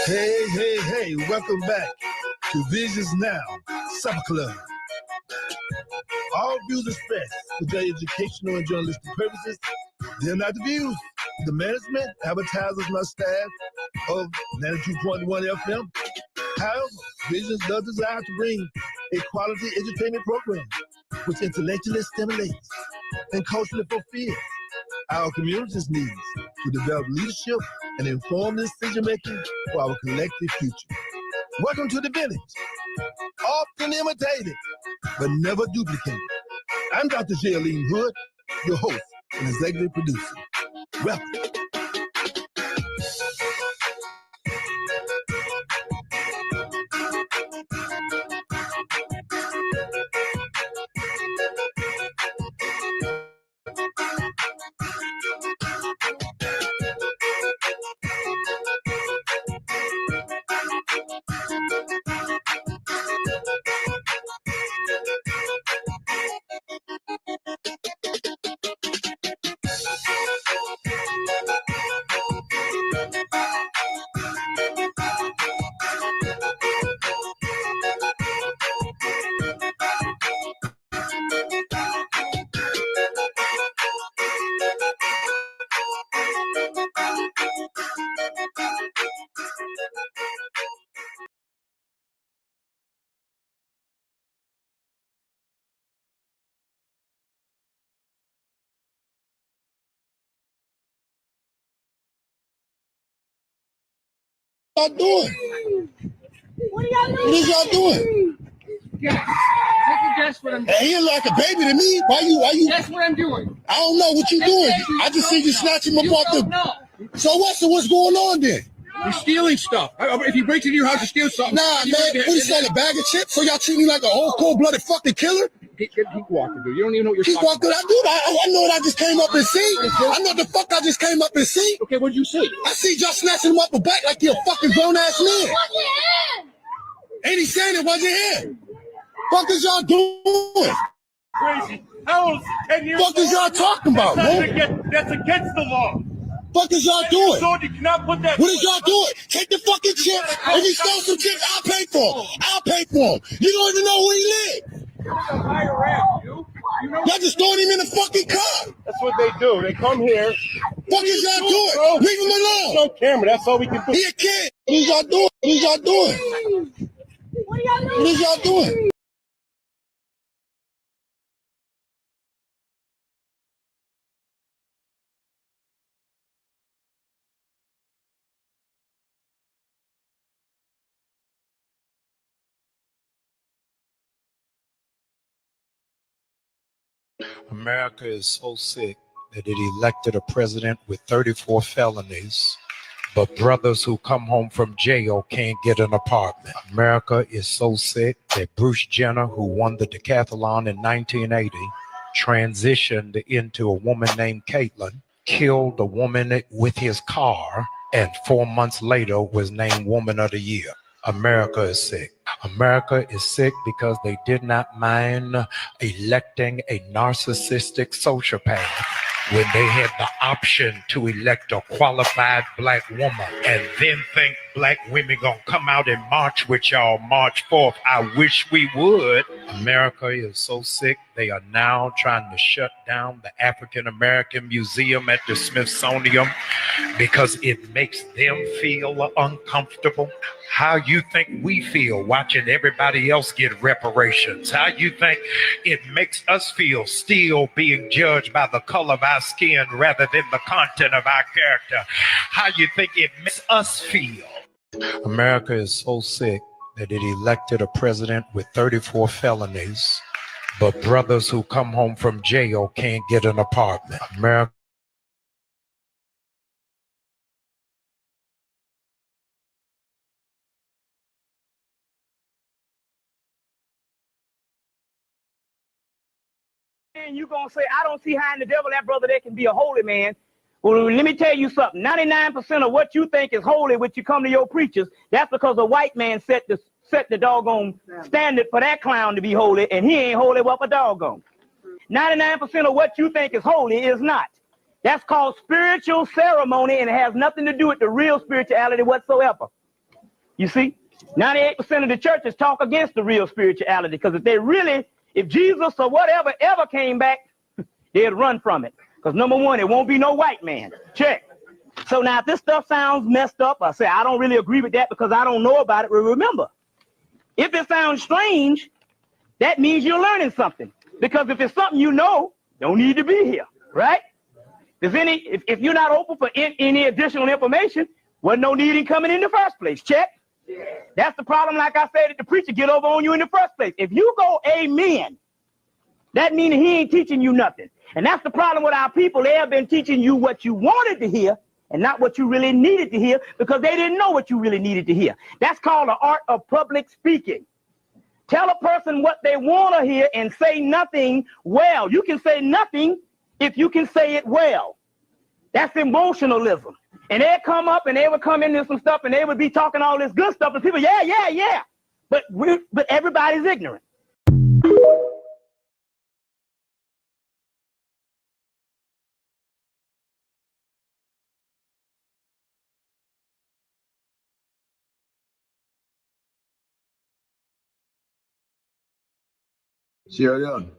Hey, welcome back to Visions Now Supper Club. All views expressed for their educational and journalistic purposes, they're not the views. The management, advertisers, and staff of 92.1 FM. However, Visions does desire to bring a quality entertainment program which intellectually stimulates and culturally fulfills our community's needs to develop leadership and informed decision-making for our collective future. Welcome to the village. Often imitated, but never duplicated. I'm Dr. Jaylene Hood, your host and executive producer. Welcome. Y'all doing? What are y'all doing? What is y'all doing? Guess. Take a guess what I'm doing. Hey, you're like a baby to me. Why you? Guess what I'm doing. I don't know what you doing. I just see you snatching him up off the. So what's going on then? You're stealing stuff. If you break into your house and steal something. Nah, man. What is that, a bag of chips? So y'all treat me like a whole cold-blooded fucking killer? Keep walking, dude. You don't even know what you're Keep talking walking. about. I know what I just came up and see. I know the fuck I just came up and see. Okay, what did you see? I see y'all snatching him up the back like you're a fucking grown-ass man. Ain't he saying it wasn't him? Fuck is y'all doing? Crazy. How old is 10 years Fuck is y'all talking about, man? That's against the law. Fuck is y'all doing? So you cannot put that. What is y'all doing? Take the fucking chips. If he stole some chips, I'll pay for them. I'll pay for them. You don't even know where he lives. Y'all just throwing him in the fucking car. That's what they do. They come here. Fuck is y'all doing? Leave him alone. No camera. That's all we can do. He a kid. What is y'all doing? What is y'all doing? What are y'all doing? What is y'all doing? America is so sick that it elected a president with 34 felonies, but brothers who come home from jail can't get an apartment. America is so sick that Bruce Jenner, who won the decathlon in 1980, transitioned into a woman named Caitlyn, killed a woman with his car, and 4 months later was named Woman of the Year. America is sick. America is sick because they did not mind electing a narcissistic sociopath when they had the option to elect a qualified black woman, and then think black women gonna come out and march with y'all March 4th. I wish we would. America is so sick, they are now trying to shut down the African American Museum at the Smithsonian because it makes them feel uncomfortable. How you think we feel watching everybody else get reparations? How you think it makes us feel still being judged by the color of our skin rather than the content of our character? How you think it makes us feel? America is so sick that it elected a president with 34 felonies, but brothers who come home from jail can't get an apartment. America. And you gonna say, I don't see how in the devil that brother there can be a holy man. Well, let me tell you something. 99% of what you think is holy, when you come to your preachers, that's because a white man set the doggone standard for that clown to be holy, and he ain't holy worth a doggone. 99% of what you think is holy is not. That's called spiritual ceremony, and it has nothing to do with the real spirituality whatsoever. You see, 98% of the churches talk against the real spirituality, because if Jesus or whatever ever came back, they'd run from it. Because number one, it won't be no white man. Check. So now if this stuff sounds messed up, I say I don't really agree with that because I don't know about it. But remember, if it sounds strange, that means you're learning something. Because if it's something you know, don't need to be here, right? If you're not open for any additional information, wasn't no need in coming in the first place. Check. That's the problem, like I said, that the preacher get over on you in the first place. If you go amen, that means he ain't teaching you nothing. And that's the problem with our people. They have been teaching you what you wanted to hear and not what you really needed to hear, because they didn't know what you really needed to hear. That's called the art of public speaking. Tell a person what they want to hear and say nothing well. You can say nothing if you can say it well. That's emotionalism. And they'd come up and they would come into some stuff and they would be talking all this good stuff and people, yeah. But everybody's ignorant. Sierra Leone.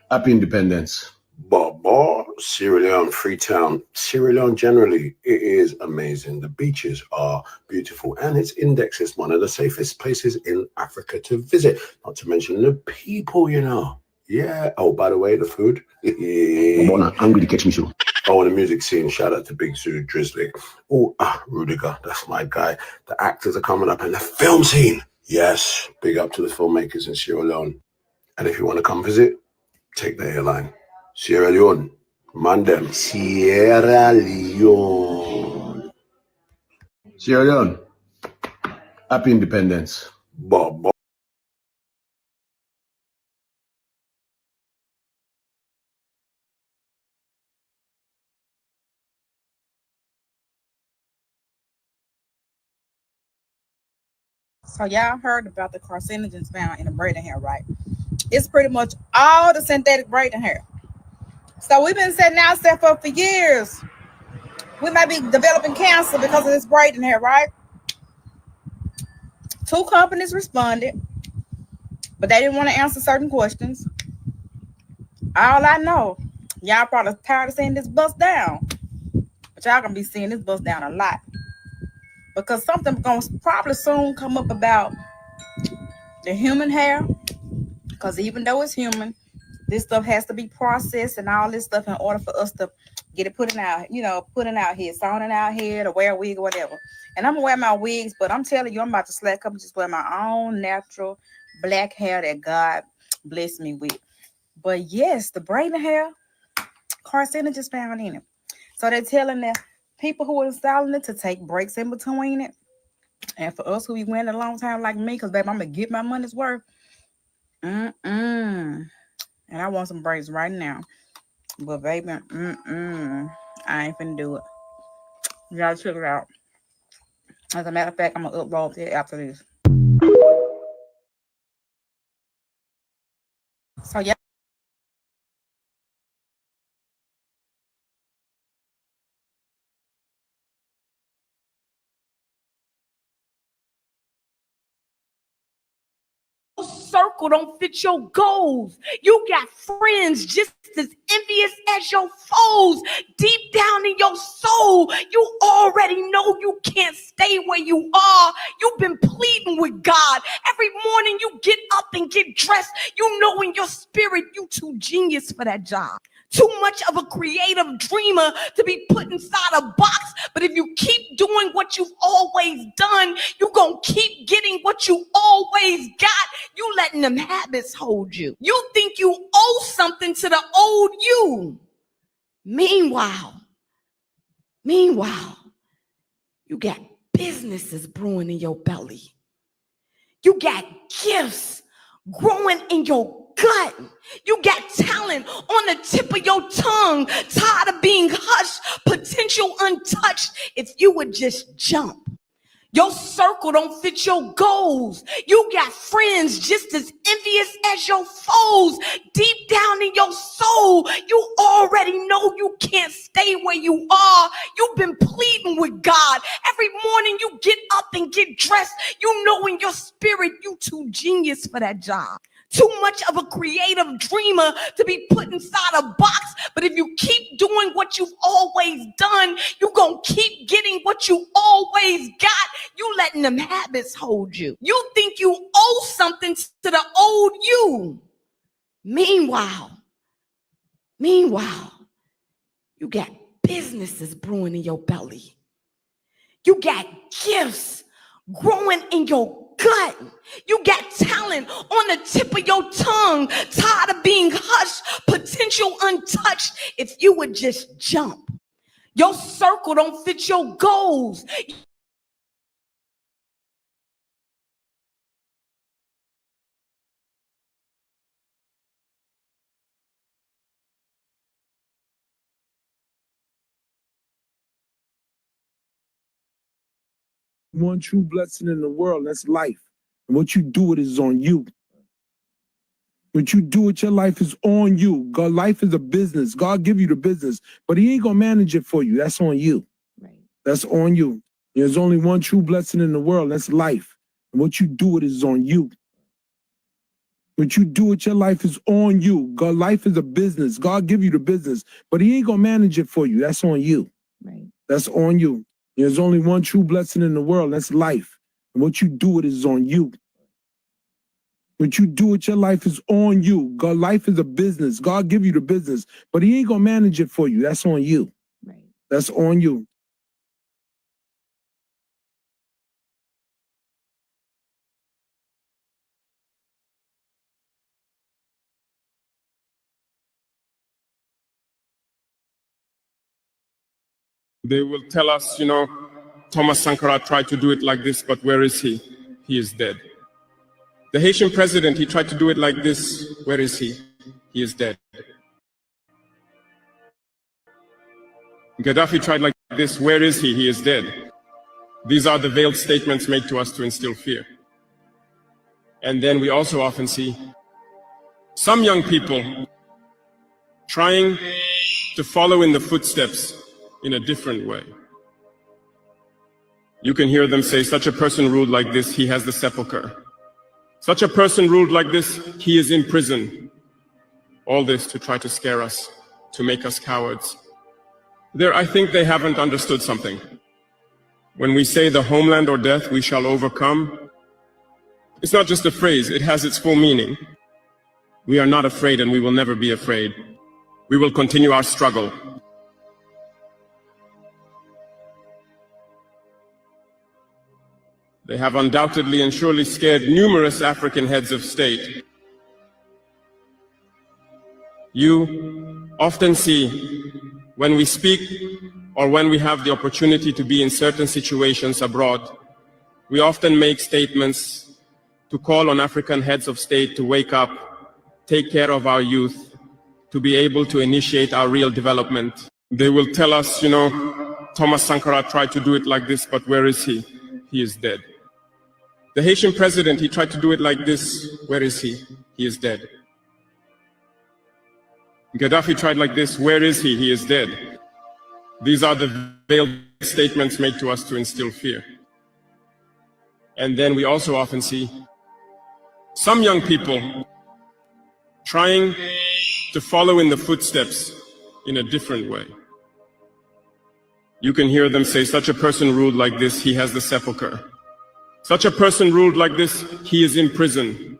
Happy independence. Boy, Sierra Leone, Freetown, Sierra Leone generally, it is amazing. The beaches are beautiful and its index is one of the safest places in Africa to visit. Not to mention the people, you know. Yeah. Oh, by the way, the food. I'm hungry to catch me show. Oh, and the music scene. Shout out to Big Zoo, Drizzly. Oh, Rudiger, that's my guy. The actors are coming up, and the film scene. Yes, big up to the filmmakers in Sierra Leone. And if you want to come visit, take the airline. Sierra Leone, Mandem. Sierra Leone. Sierra Leone. Happy independence. Bob. So y'all heard about the carcinogens found in the braiding hair, right? It's pretty much all the synthetic braiding hair. So we've been setting ourselves up for years. We might be developing cancer because of this braiding hair, right? 2 companies responded, but they didn't want to answer certain questions. All I know, y'all probably tired of seeing this bust down, but y'all gonna be seeing this bust down a lot. Because something's going to probably soon come up about the human hair. Because even though it's human, this stuff has to be processed and all this stuff in order for us to get it putting out here, sewn in our hair, to wear a wig or whatever. And I'm going to wear my wigs, but I'm telling you, I'm about to slack up and just wear my own natural black hair that God blessed me with. But yes, the braiding hair, carcinogens found in it. So they're telling the people who are installing it to take breaks in between it. And for us who be wearing it a long time like me, because baby, I'm going to get my money's worth. And I want some breaks right now. But baby, I ain't finna do it. You gotta check it out. As a matter of fact, I'm going to upload it after this. So yeah. Circle don't fit your goals. You got friends just as envious as your foes. Deep down in your soul, you already know you can't stay where you are. You've been pleading with God. Every morning you get up and get dressed. You know in your spirit you too genius for that job. Too much of a creative dreamer to be put inside a box. But if you keep doing what you've always done, you're going to keep getting what you always got. You letting them habits hold you. You think you owe something to the old you. Meanwhile, you got businesses brewing in your belly. You got gifts growing in your gut. You got talent on the tip of your tongue, tired of being hushed, potential untouched. If you would just jump, Your circle don't fit your goals. You got friends just as envious as your foes. Deep down in your soul, you already know you can't stay where you are. You've been pleading with God. Every morning you get up and get dressed. You know in your spirit you too genius for that job. Too much of a creative dreamer to be put inside a box. But if you keep doing what you've always done, you're going to keep getting what you always got. You letting them habits hold you. You think you owe something to the old you. Meanwhile, you got businesses brewing in your belly. You got gifts growing in your gut. You got talent on the tip of your tongue, tired of being hushed, potential untouched. If you would just jump. Your circle don't fit your goals. One true blessing in the world, that's life. And what you do with it is on you. What you do with your life is on you. God, life is a business. God give you the business, but he ain't gonna manage it for you. That's on you. Right. That's on you. There's only one true blessing in the world, that's life. And what you do with it is on you. What you do with your life is on you. God, life is a business. God give you the business, but he ain't gonna manage it for you. That's on you. Right. That's on you. There's only one true blessing in the world, that's life. And what you do with it is on you. What you do with your life is on you. God, life is a business. God give you the business, but he ain't gonna manage it for you. That's on you. Right. That's on you. They will tell us, Thomas Sankara tried to do it like this, but where is he? He is dead. The Haitian president, he tried to do it like this. Where is he? He is dead. Gaddafi tried like this. Where is he? He is dead. These are the veiled statements made to us to instill fear. And then we also often see some young people trying to follow in the footsteps in a different way. You can hear them say, such a person ruled like this, he has the sepulcher. Such a person ruled like this, he is in prison. All this to try to scare us, to make us cowards. I think they haven't understood something. When we say the homeland or death, we shall overcome, it's not just a phrase, it has its full meaning. We are not afraid and we will never be afraid. We will continue our struggle. They have undoubtedly and surely scared numerous African heads of state. You often see when we speak or when we have the opportunity to be in certain situations abroad, we often make statements to call on African heads of state to wake up, take care of our youth, to be able to initiate our real development. They will tell us, Thomas Sankara tried to do it like this, but where is he? He is dead. The Haitian president, he tried to do it like this. Where is he? He is dead. Gaddafi tried like this. Where is he? He is dead. These are the veiled statements made to us to instill fear. And then we also often see some young people trying to follow in the footsteps in a different way. You can hear them say, such a person ruled like this, he has the sepulcher. Such a person ruled like this, he is in prison.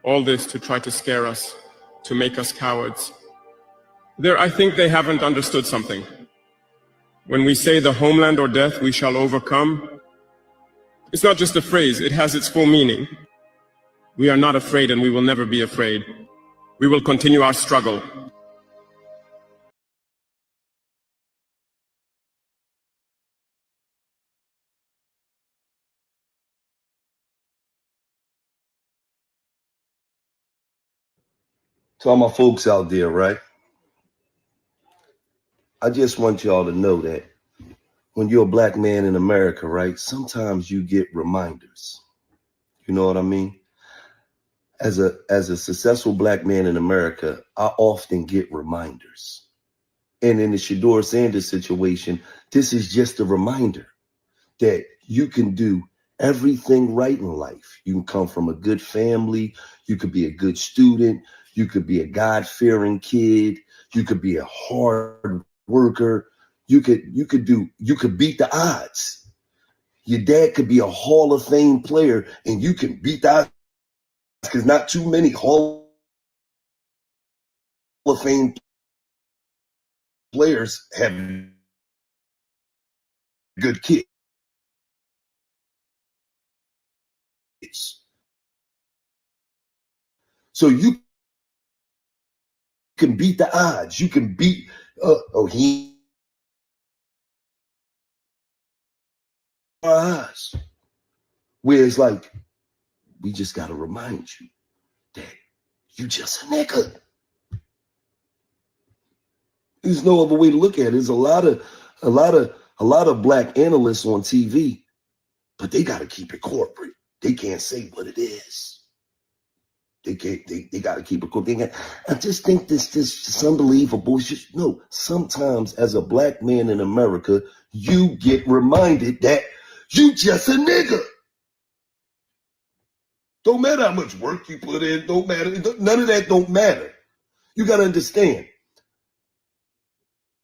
All this to try to scare us, to make us cowards. I think they haven't understood something. When we say the homeland or death, we shall overcome, it's not just a phrase, it has its full meaning. We are not afraid and we will never be afraid. We will continue our struggle. To all my folks out there, right? I just want y'all to know that when you're a black man in America, right, sometimes you get reminders. You know what I mean? As a successful black man in America, I often get reminders. And in the Shedeur Sanders situation, this is just a reminder that you can do everything right in life. You can come from a good family. You could be a good student. You could be a God-fearing kid. You could be a hard worker. You could beat the odds. Your dad could be a Hall of Fame player, and you can beat the odds because not too many Hall of Fame players have good kids. So you can beat the odds. You can beat, he our eyes. Where it's like, we just got to remind you that you just a nigga. There's no other way to look at it. There's a lot of black analysts on TV, but they got to keep it corporate. They can't say what it is. They got to keep it corporate. I just think this is unbelievable. It's just, no, sometimes as a black man in America, you get reminded that you just a nigga. Don't matter how much work you put in. Don't matter. None of that don't matter. You got to understand.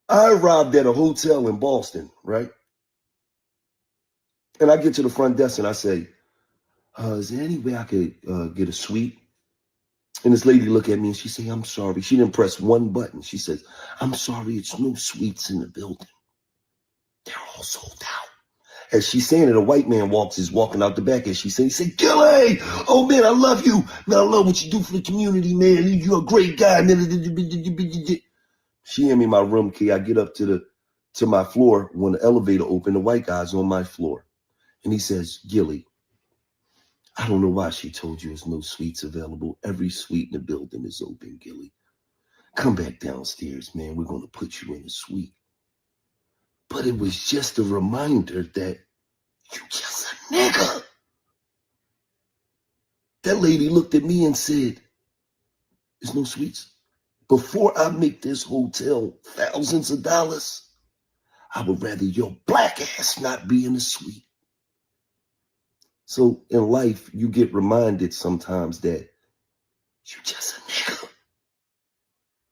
I arrived at a hotel in Boston, right? And I get to the front desk and I say, is there any way I could get a suite? And this lady looked at me and she said, I'm sorry. She didn't press one button. She says, I'm sorry, it's no suites in the building. They're all sold out. As she's saying it, a white man is walking out the back and she said, Gilly, oh man, I love you. Man, I love what you do for the community, man. You're a great guy. She handed me my room key. I get up to my floor. When the elevator opened, the white guy's on my floor. And he says, Gilly, I don't know why she told you there's no suites available. Every suite in the building is open, Gilly. Come back downstairs, man. We're going to put you in a suite. But it was just a reminder that you just a nigga. That lady looked at me and said, there's no suites. Before I make this hotel thousands of dollars, I would rather your black ass not be in a suite. So in life, you get reminded sometimes that you just a nigga.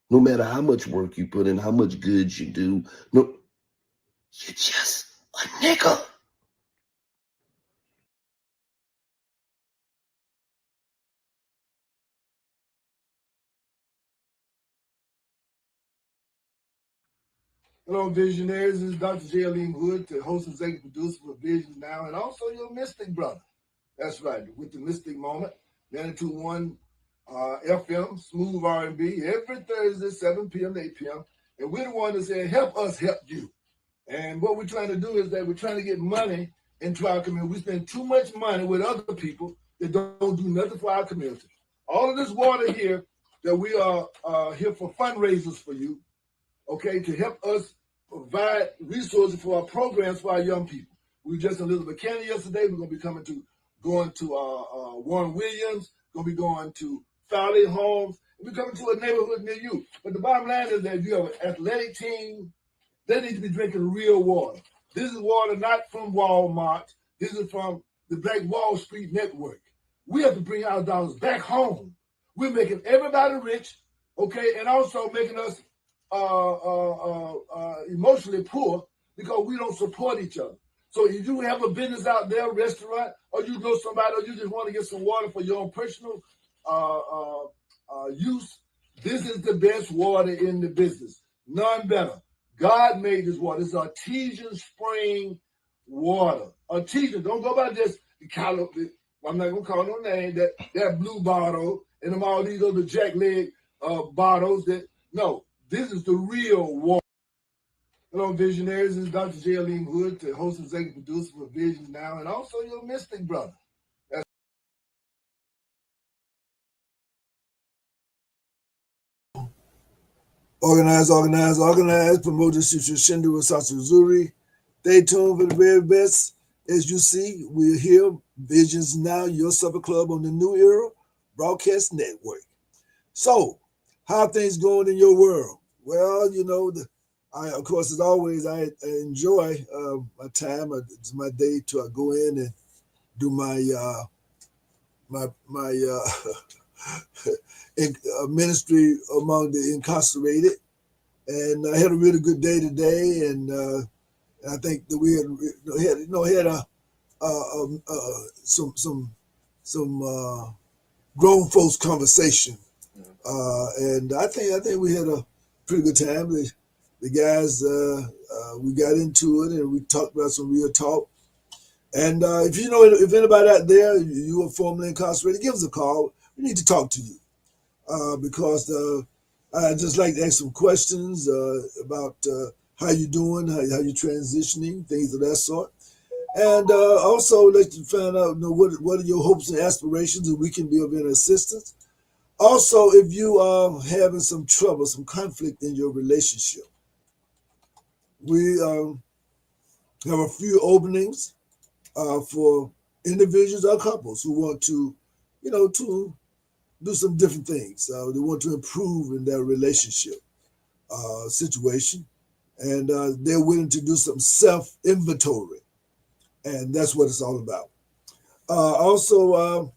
No matter how much work you put in, how much good you do, no, you're just a nigga. Hello, visionaries. This is Dr. Jaylene Wood, the host and executive producer for Visions Now, and also your Mystic brother. That's right, with the Mystic Moment, 92.1 FM, Smooth R&B, every Thursday, 7 p.m. to 8 p.m. And we're the one that said, help us help you. And what we're trying to do is that we're trying to get money into our community. We spend too much money with other people that don't do nothing for our community. All of this water here that we are here for fundraisers for you, okay, to help us provide resources for our programs for our young people. We were just in Elizabeth County yesterday. We're going to be going to Warren Williams, going to be going to Fowley Homes. We're coming to a neighborhood near you. But the bottom line is that if you have an athletic team, they need to be drinking real water. This is water not from Walmart. This is from the Black Wall Street Network. We have to bring our dollars back home. We're making everybody rich, okay, and also making us emotionally poor because we don't support each other. So if you have a business out there, a restaurant, or you know somebody, or you just want to get some water for your own personal use, this is the best water in the business. None better. God made this water. It's artesian spring water. Artesian. Don't go by just I'm not gonna call no name. That blue bottle and them all these other jackleg bottles. No. This is the real water. Hello, visionaries. This is Dr. Jaylene Wood, the host and executive producer for Visions Now, and also your Mystic brother. Organize. Promote the Shindu Sasuzuri. Stay tuned for the very best. As you see, we're here, Visions Now, your supper club on the New Era Broadcast Network. So, how are things going in your world? Well, you know, of course, as always, I enjoy my time. It's my day to go in and do my ministry among the incarcerated. And I had a really good day today, and I think that we had some grown folks conversation, and I think we had a pretty good time. The guys, we got into it and we talked about some real talk. And if anybody out there, you are formerly incarcerated, give us a call. We need to talk to you because I just like to ask some questions about how you doing, how you transitioning, things of that sort. And also let you find out, what are your hopes and aspirations, and we can be of any assistance. Also, if you are having some trouble, some conflict in your relationship, we have a few openings for individuals or couples who want to, to do some different things. They want to improve in their relationship situation, and they're willing to do some self-inventory, and that's what it's all about. Also,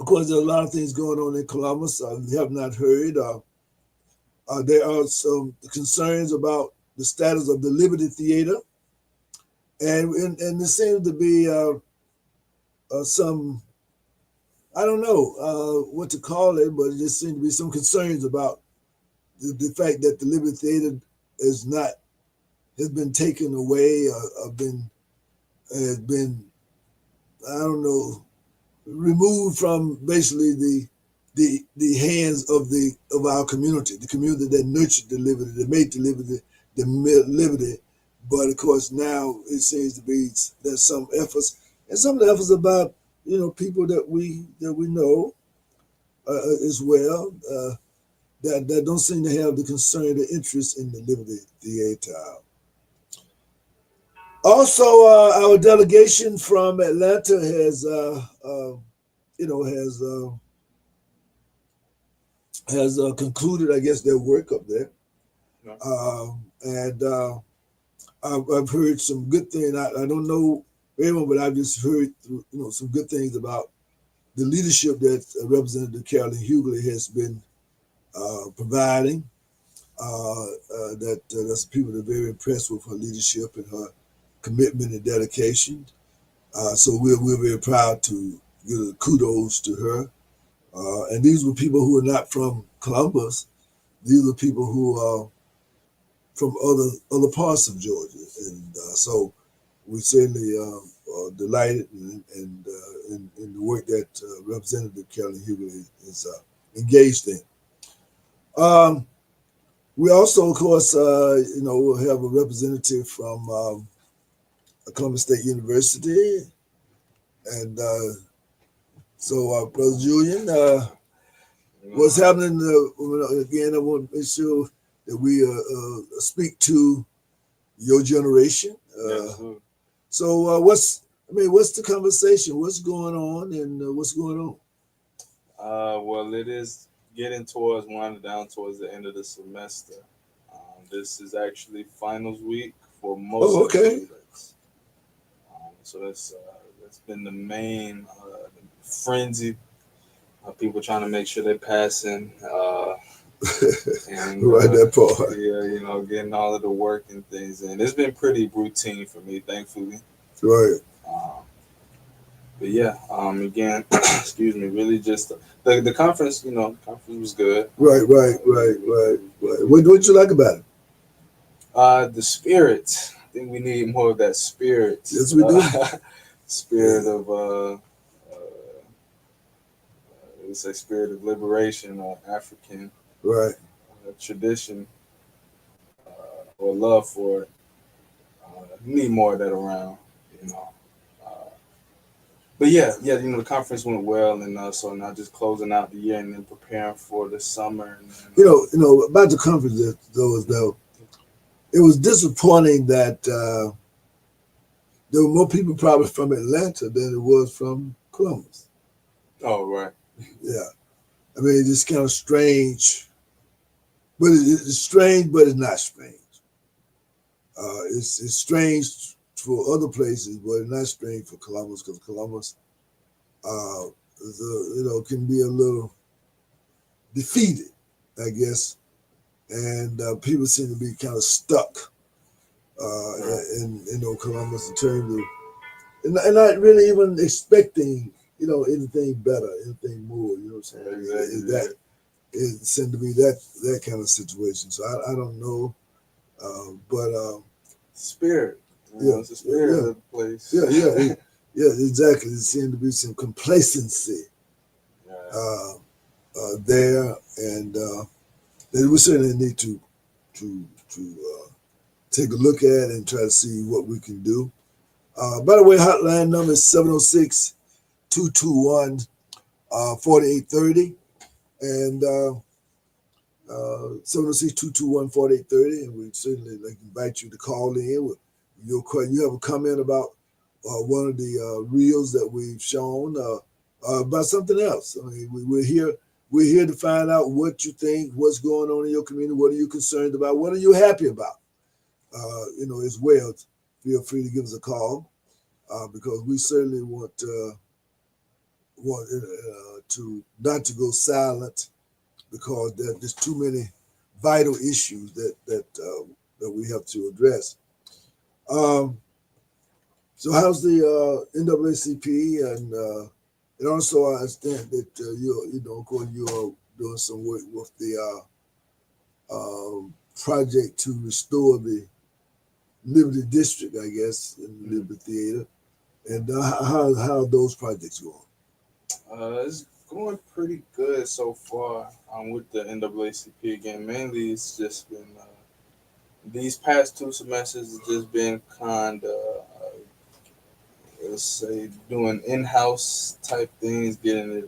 of course, there are a lot of things going on in Columbus. We have not heard. There are some concerns about the status of the Liberty Theater, and there seems to be some, I don't know what to call it, but it just seems to be some concerns about the fact that the Liberty Theater has been taken away, has been, I don't know, removed from basically the hands of our community, the community that nurtured the Liberty, that made the Liberty. But of course now it seems to be there's some efforts, and some of the efforts about people that we know as well that don't seem to have the concern, the interest in the Liberty Theater. Also, our delegation from Atlanta has concluded, I guess, their work up there, and I've heard some good things. I don't know everyone, but I've just heard some good things about the leadership that Representative Carolyn Hughley has been providing. That's people that are very impressed with her leadership and her commitment and dedication. So we're very proud to give kudos to her. And these were people who are not from Columbus. These are people who are from other parts of Georgia, and so we certainly are delighted in the work that Representative Carolyn Hughley is engaged in. We also, of course, will have a representative from Columbus State University, and so Brother Julian, what's happening? Again, I want to make sure that we speak to your generation. So what's the conversation? What's going on, and what's going on? Well, it is getting winding down towards the end of the semester. This is actually finals week for most of the students. So that's been the main frenzy. People trying to make sure they're passing. And, right, that part. Yeah, getting all of the work and things, and it's been pretty routine for me, thankfully. Right. But yeah, again, excuse me, really just the conference. The conference was good. Right. What you like about it? The spirit. I think we need more of that spirit. Yes, we do. Spirit of it's a spirit of liberation or African tradition or love for it. We need more of that around, But yeah, the conference went well, and so now just closing out the year and then preparing for the summer. And about the conference, though, it was disappointing that there were more people probably from Atlanta than it was from Columbus. Oh, right. Yeah. I mean, it's kind of strange, but it's strange, but it's not strange. It's strange for other places, but it's not strange for Columbus because Columbus, can be a little defeated, I guess, and people seem to be kind of stuck in Columbus in terms of, and not really even expecting anything better, anything more. You know what I'm saying? It seemed to be that kind of situation. So I don't know, but spirit. It's the spirit of the place. Yeah, exactly. There seemed to be some complacency there, and we certainly need to take a look at and try to see what we can do. By the way, hotline number is 706-221-4830, and 706-221-4830, and we certainly invite you to call in with your question. You have a comment about one of the reels that we've shown, about something else. I mean, we're here to find out what you think, what's going on in your community, what are you concerned about, what are you happy about, as well. Feel free to give us a call, because we certainly want to not to go silent, because there's too many vital issues that we have to address. So how's the NAACP, and also I understand that of course you're doing some work with the project to restore the Liberty District, I guess, in the Liberty Theater, and how are those projects going? It's going pretty good so far. With the NAACP again. Mainly, it's just been these past 2 semesters. It's just been kind of let's say doing in-house type things, getting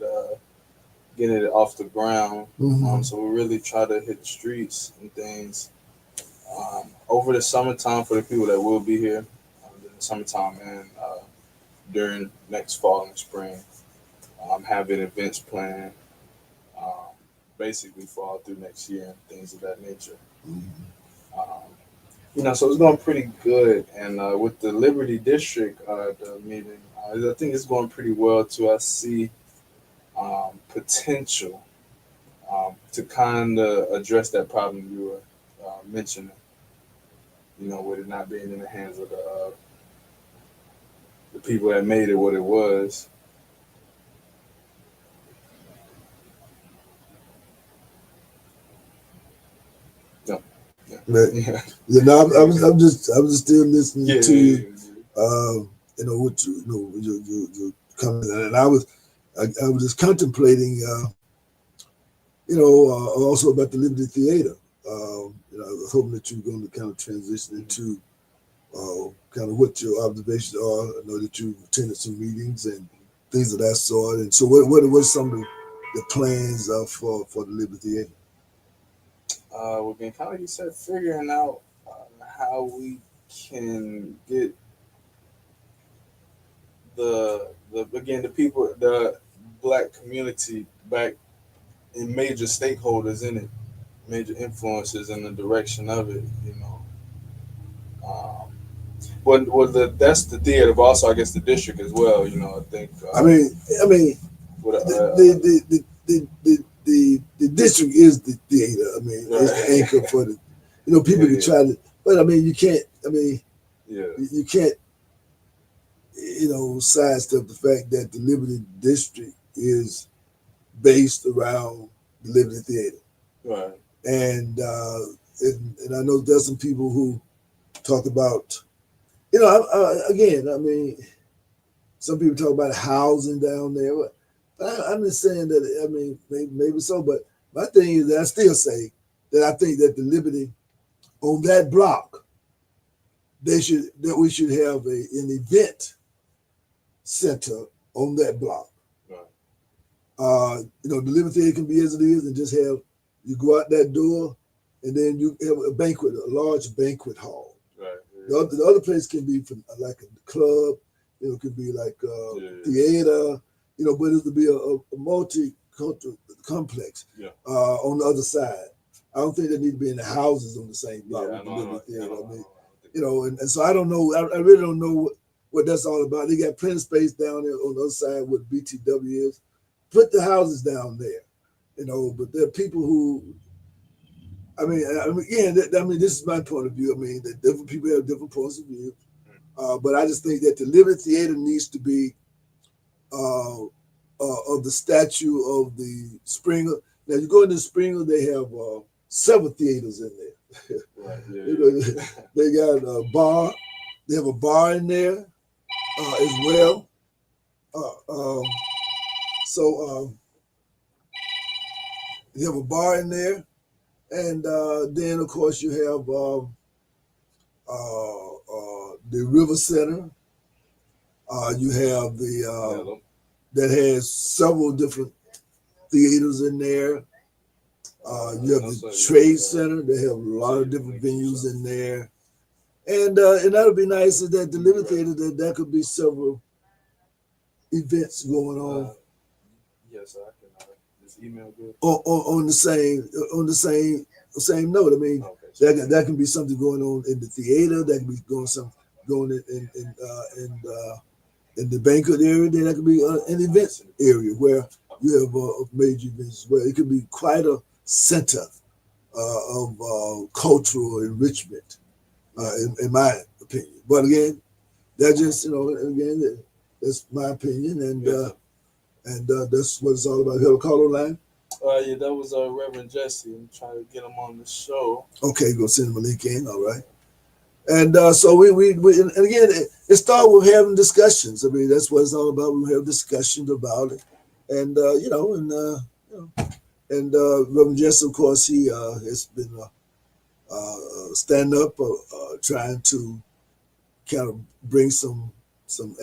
it off the ground. So we really try to hit the streets and things over the summertime for the people that will be here in the summertime, and during next fall and spring. Having events planned basically for all through next year and things of that nature. So it's going pretty good. And with the Liberty District the meeting, I think it's going pretty well too. I see potential to kind of address that problem you were mentioning, with it not being in the hands of the people that made it what it was. I'm just still listening to you. What you comment, and I was just contemplating, also about the Liberty Theater. I was hoping that you were going to kind of transition into kind of what your observations are. I know that you've attended some meetings and things of that sort. And so, what are some of the plans for the Liberty Theater? We've been kind of, like you said, figuring out how we can get the people, the Black community back in major stakeholders in it, major influences in the direction of it, that's the theater, but also I guess the district as well. I think. The district is the theater. It's the anchor for the. People can try to, but you can't. You can't. Sidestep the fact that the Liberty District is based around the Liberty Theater. Right. And I know there's some people who talk about, some people talk about housing down there, but I'm just saying that, maybe so, but my thing is that I still say that I think that the Liberty on that block, we should have an event center on that block. Right. The Liberty Theater can be as it is, and just have, you go out that door and then you have a large banquet hall. Right. The other place can be from like a club, it could be like theater, but it'll be a multi-cultural complex on the other side. I don't think they need to be in the houses on the same block. And so I don't know. I really don't know what that's all about. They got plenty of space down there on the other side where BTW is. Put the houses down there, But there are people who, this is my point of view. That different people have different points of view. But I just think that the Liberty Theater needs to be of the statue of the Springer. Now, you go into Springer, they have several theaters in there. They got a bar. They have a bar in there as well. You have a bar in there, and then of course you have the River Center. You have the that has several different theaters in there. You have the Trade Center. They have a lot of different venues in there, and that would be nice. Is that the Liberty Theater that could be several events going on. Yes, I can. This email good. On the same note. That can be something going on in the theater. That can be going in the banquet area. Then that could be an events area where you have major events as well. It could be quite a center of cultural enrichment, in my opinion. But again, that just that's my opinion, and that's what it's all about. You have a call online? Yeah, that was Reverend Jesse. I'm trying to get him on the show. Okay, go send him a link in. All right. And so we and again, it started with having discussions. That's what it's all about. We have discussions about it, and Reverend Jesse, of course, he has been stand up, trying to kind of bring some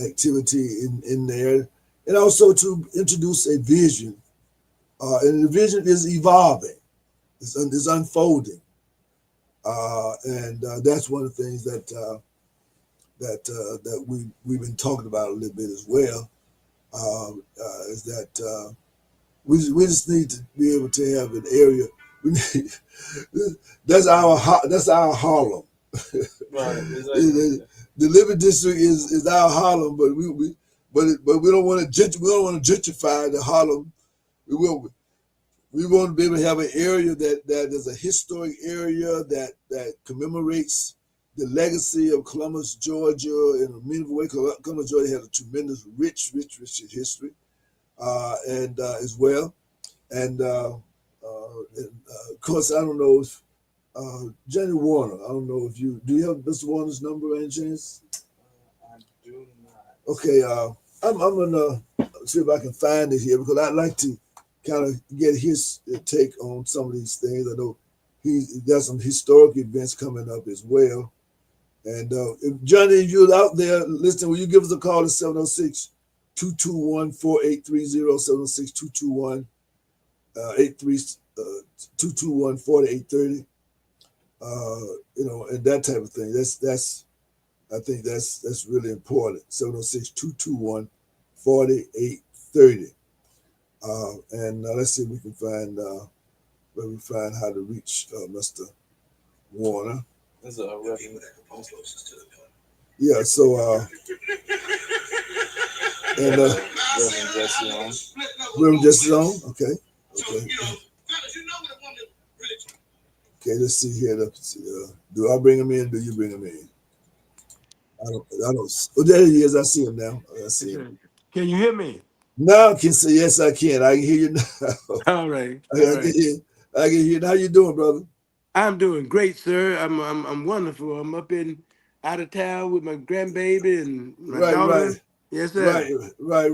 activity in there, and also to introduce a vision. And the vision is evolving, it's unfolding, and that's one of the things that we've been talking about a little bit as well. Is that we just need to be able to have an area. We need, that's our Harlem. Right, exactly. The Liberty District is our Harlem, but we don't want to gentrify the Harlem. We want to be able to have an area that is a historic area that commemorates the legacy of Columbus, Georgia, in a meaningful way. Columbus, Georgia has a tremendous, rich history, and as well. And of course, I don't know if Johnny Warner. I don't know if do you have Mr. Warner's number, any chance? I do not. Okay, I'm gonna see if I can find it here because I'd like to kind of get his take on some of these things. I know he's got some historic events coming up as well. And if Johnny, if you're out there listening, will you give us a call at 706-221-4830, 706-221-4830, and that type of thing. I think that's really important. 706-221-4830. And let's see if we can find how to reach Mr. Warner. There's a Reverend. Yeah, so and Reverend Jesse on. Reverend Jesse on. Okay. Okay, let's see here. Do I bring him in? Do you bring him in? I don't. Oh, there he is. I see him now. I see him. Can you hear me? Now I can say yes. I can. I can hear you now. All right. I can hear you. How you doing, brother? I'm doing great, sir. I'm wonderful. I'm up out of town with my grandbaby and my daughter. Right. Yes, sir. Right.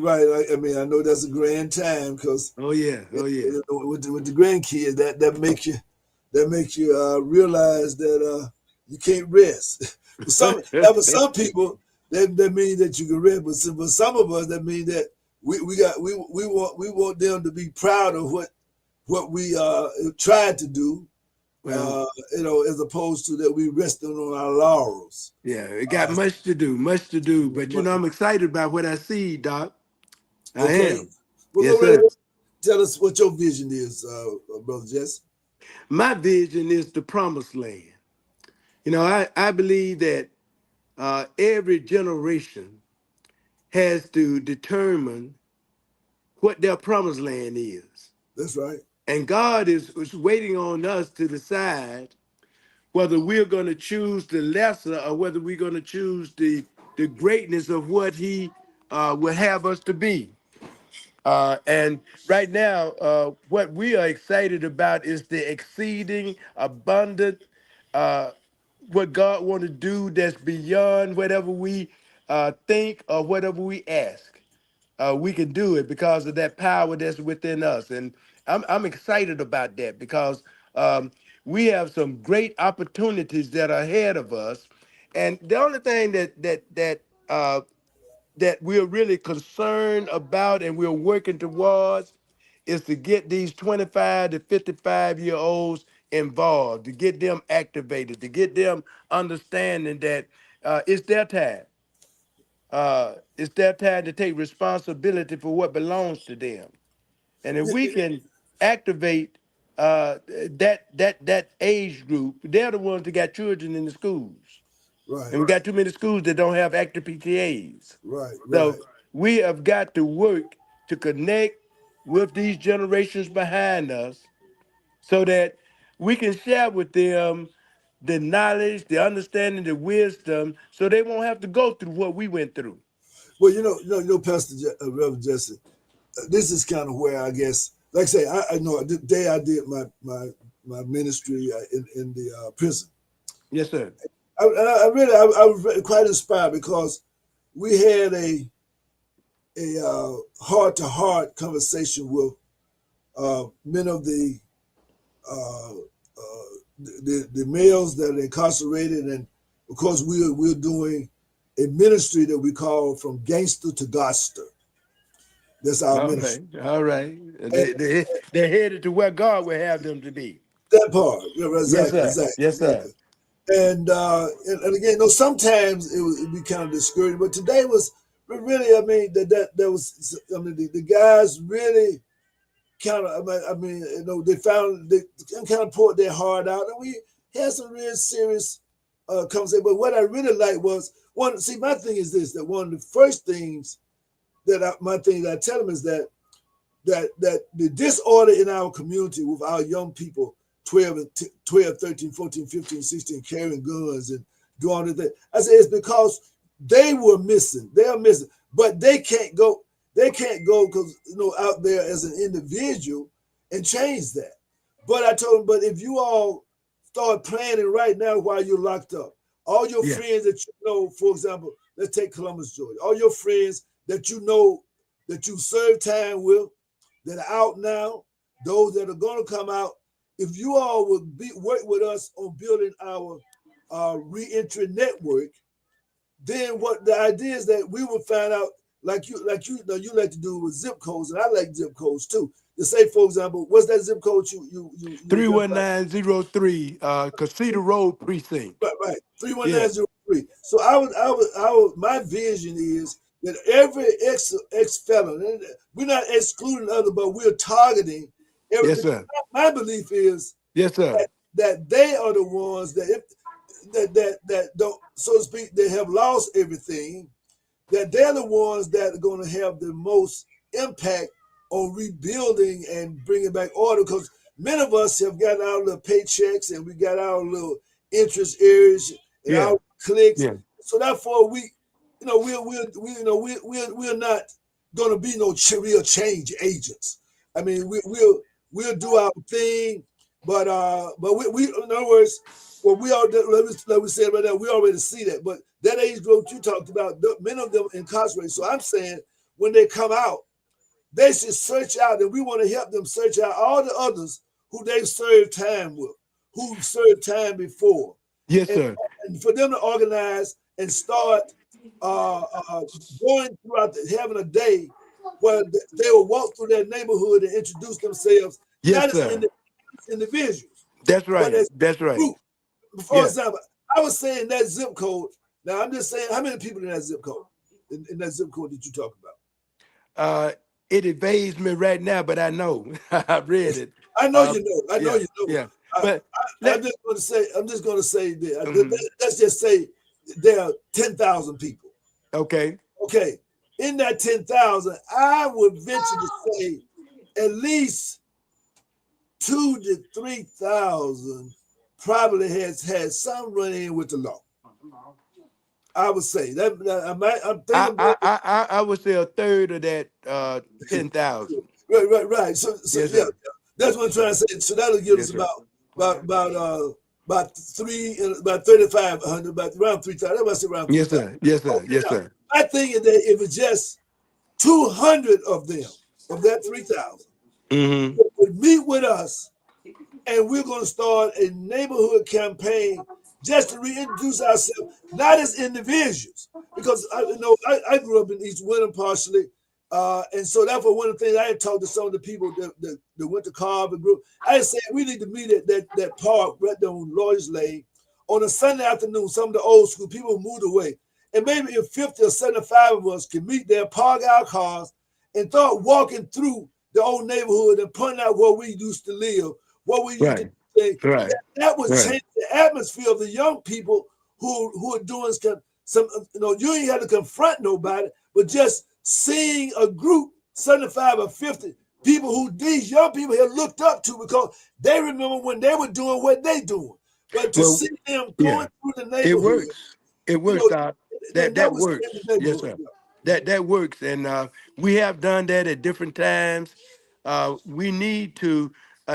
I mean, I know that's a grand time because Oh yeah. with the grandkids, that make you realize that you can't rest. For some people, that means that you can rest, but for some of us, that means that we want them to be proud of what we tried to do, Well, as opposed to that we resting on our laurels. yeah, it got much to do, but I'm excited about what I see, Doc. I am. Well, Yes, Ray, sir. tell us what your vision is, Brother Jesse. My vision is the promised land. I believe that every generation has to determine what their promised land is. That's right. And God is waiting on us to decide whether we're going to choose the lesser or whether we're going to choose the greatness of what he will have us to be. And right now, what we are excited about is the exceeding abundant, what God wants to do that's beyond whatever we think or whatever we ask. We can do it because of that power that's within us. And I'm excited about that because we have some great opportunities that are ahead of us. And the only thing that we're really concerned about and we're working towards is to get these 25 to 55-year-olds involved, to get them activated, to get them understanding that it's their time. It's their time to take responsibility for what belongs to them. And if we can activate that age group, they're the ones that got children in the schools. Right. And we got too many schools that don't have active PTAs. Right. So we have got to work to connect with these generations behind us so that we can share with them the knowledge, the understanding, the wisdom, so they won't have to go through what we went through. Well, Pastor Reverend Jesse, this is kind of where I guess, like I say, I know the day I did my ministry in the prison. Yes, sir. I was quite inspired because we had a heart-to-heart conversation with many of the males that are incarcerated, and of course we're doing a ministry that we call From Gangster to Godster. That's our ministry. All right. They're headed to where God will have them to be. That part. Exactly. Yes, sir. And again, sometimes it would be kind of discouraging, but today was really, that was, the guys really kind of, they kind of poured their heart out, and we had some real serious conversation. But what I really liked was my thing is this: that one of the first things that I tell them is that the disorder in our community with our young people, 12, 13, 14, 15, 16, carrying guns and doing all the things. I say it's because they were missing. They are missing, but they can't go. They can't go because out there as an individual and change that. But I told them, but if you all start planning right now while you're locked up, all your friends that for example, let's take Columbus, Georgia. All your friends that that you serve time with, that are out now, those that are going to come out. If you all would work with us on building our reentry network, then what the idea is that we would find out, like you like to do with zip codes, and I like zip codes too. To say, for example, what's that zip code you 31903, Casita Road Precinct. Right, 31903. So my vision is that every ex-felon, we're not excluding others, but we're targeting. Yes, sir. My belief is that they are the ones that don't, so to speak, they have lost everything, that they're the ones that are going to have the most impact on rebuilding and bringing back order, because many of us have got our little paychecks and we got our little interest areas and our clicks. Yeah. So therefore we're not going to be no real change agents. I mean, we'll do our thing, but we in other words, well, like we said right now, we already see that. But that age group you talked about, many of them incarcerated. So I'm saying when they come out, they should search out, and we want to help them search out all the others who they've served time with, who served time before. Yes, sir. And for them to organize and start going throughout, having a day where they will walk through their neighborhood and introduce themselves, not as individuals, That's But right. as That's a right. group, for Yeah. example, I was saying that zip code. Now I'm just saying, how many people in that zip code? In that zip code that you talk about? It evades me right now, but I know. I read it. I know you know. I know Yeah. you know. Yeah. But I'm just going to say. I'm just going to say that. Mhm. Let's just say there are 10,000 people. Okay. Okay. In that 10,000, I would venture to say at least 2,000 to 3,000 probably has had some run in with the law. I would say that. I'm thinking. I would say a third of that 10,000. Right. So Yes, yeah, sir. that's what I'm trying to say. So that'll give us Yes, sir. about 3,500, about around 3,000. That's what I say, around Yes, 3,000. sir. Yes, sir. Okay, Yes, now, sir. I think that if it's just 200 of them, of that 3,000, Mm-hmm. would meet with us, and we're going to start a neighborhood campaign just to reintroduce ourselves, not as individuals, because I grew up in East Wyndham partially, and so therefore one of the things I had talked to some of the people that went to Carver group, I said we need to meet at that park right there on Lawyers Lane on a Sunday afternoon. Some of the old school people moved away, and maybe if 50 or 75 of us can meet there, park our cars, and start walking through the old neighborhood and pointing out where we used to live, what we used to say. Right. That would Right. change the atmosphere of the young people who are doing some. You ain't had to confront nobody, but just seeing a group, 75 or 50 people who these young people have looked up to because they remember when they were doing what they doing. But to Well, see them yeah. going through the It neighborhood, works. It works, Doc. then That was works. in the Yes, neighborhood. sir. That works. And we have done that at different times. We need to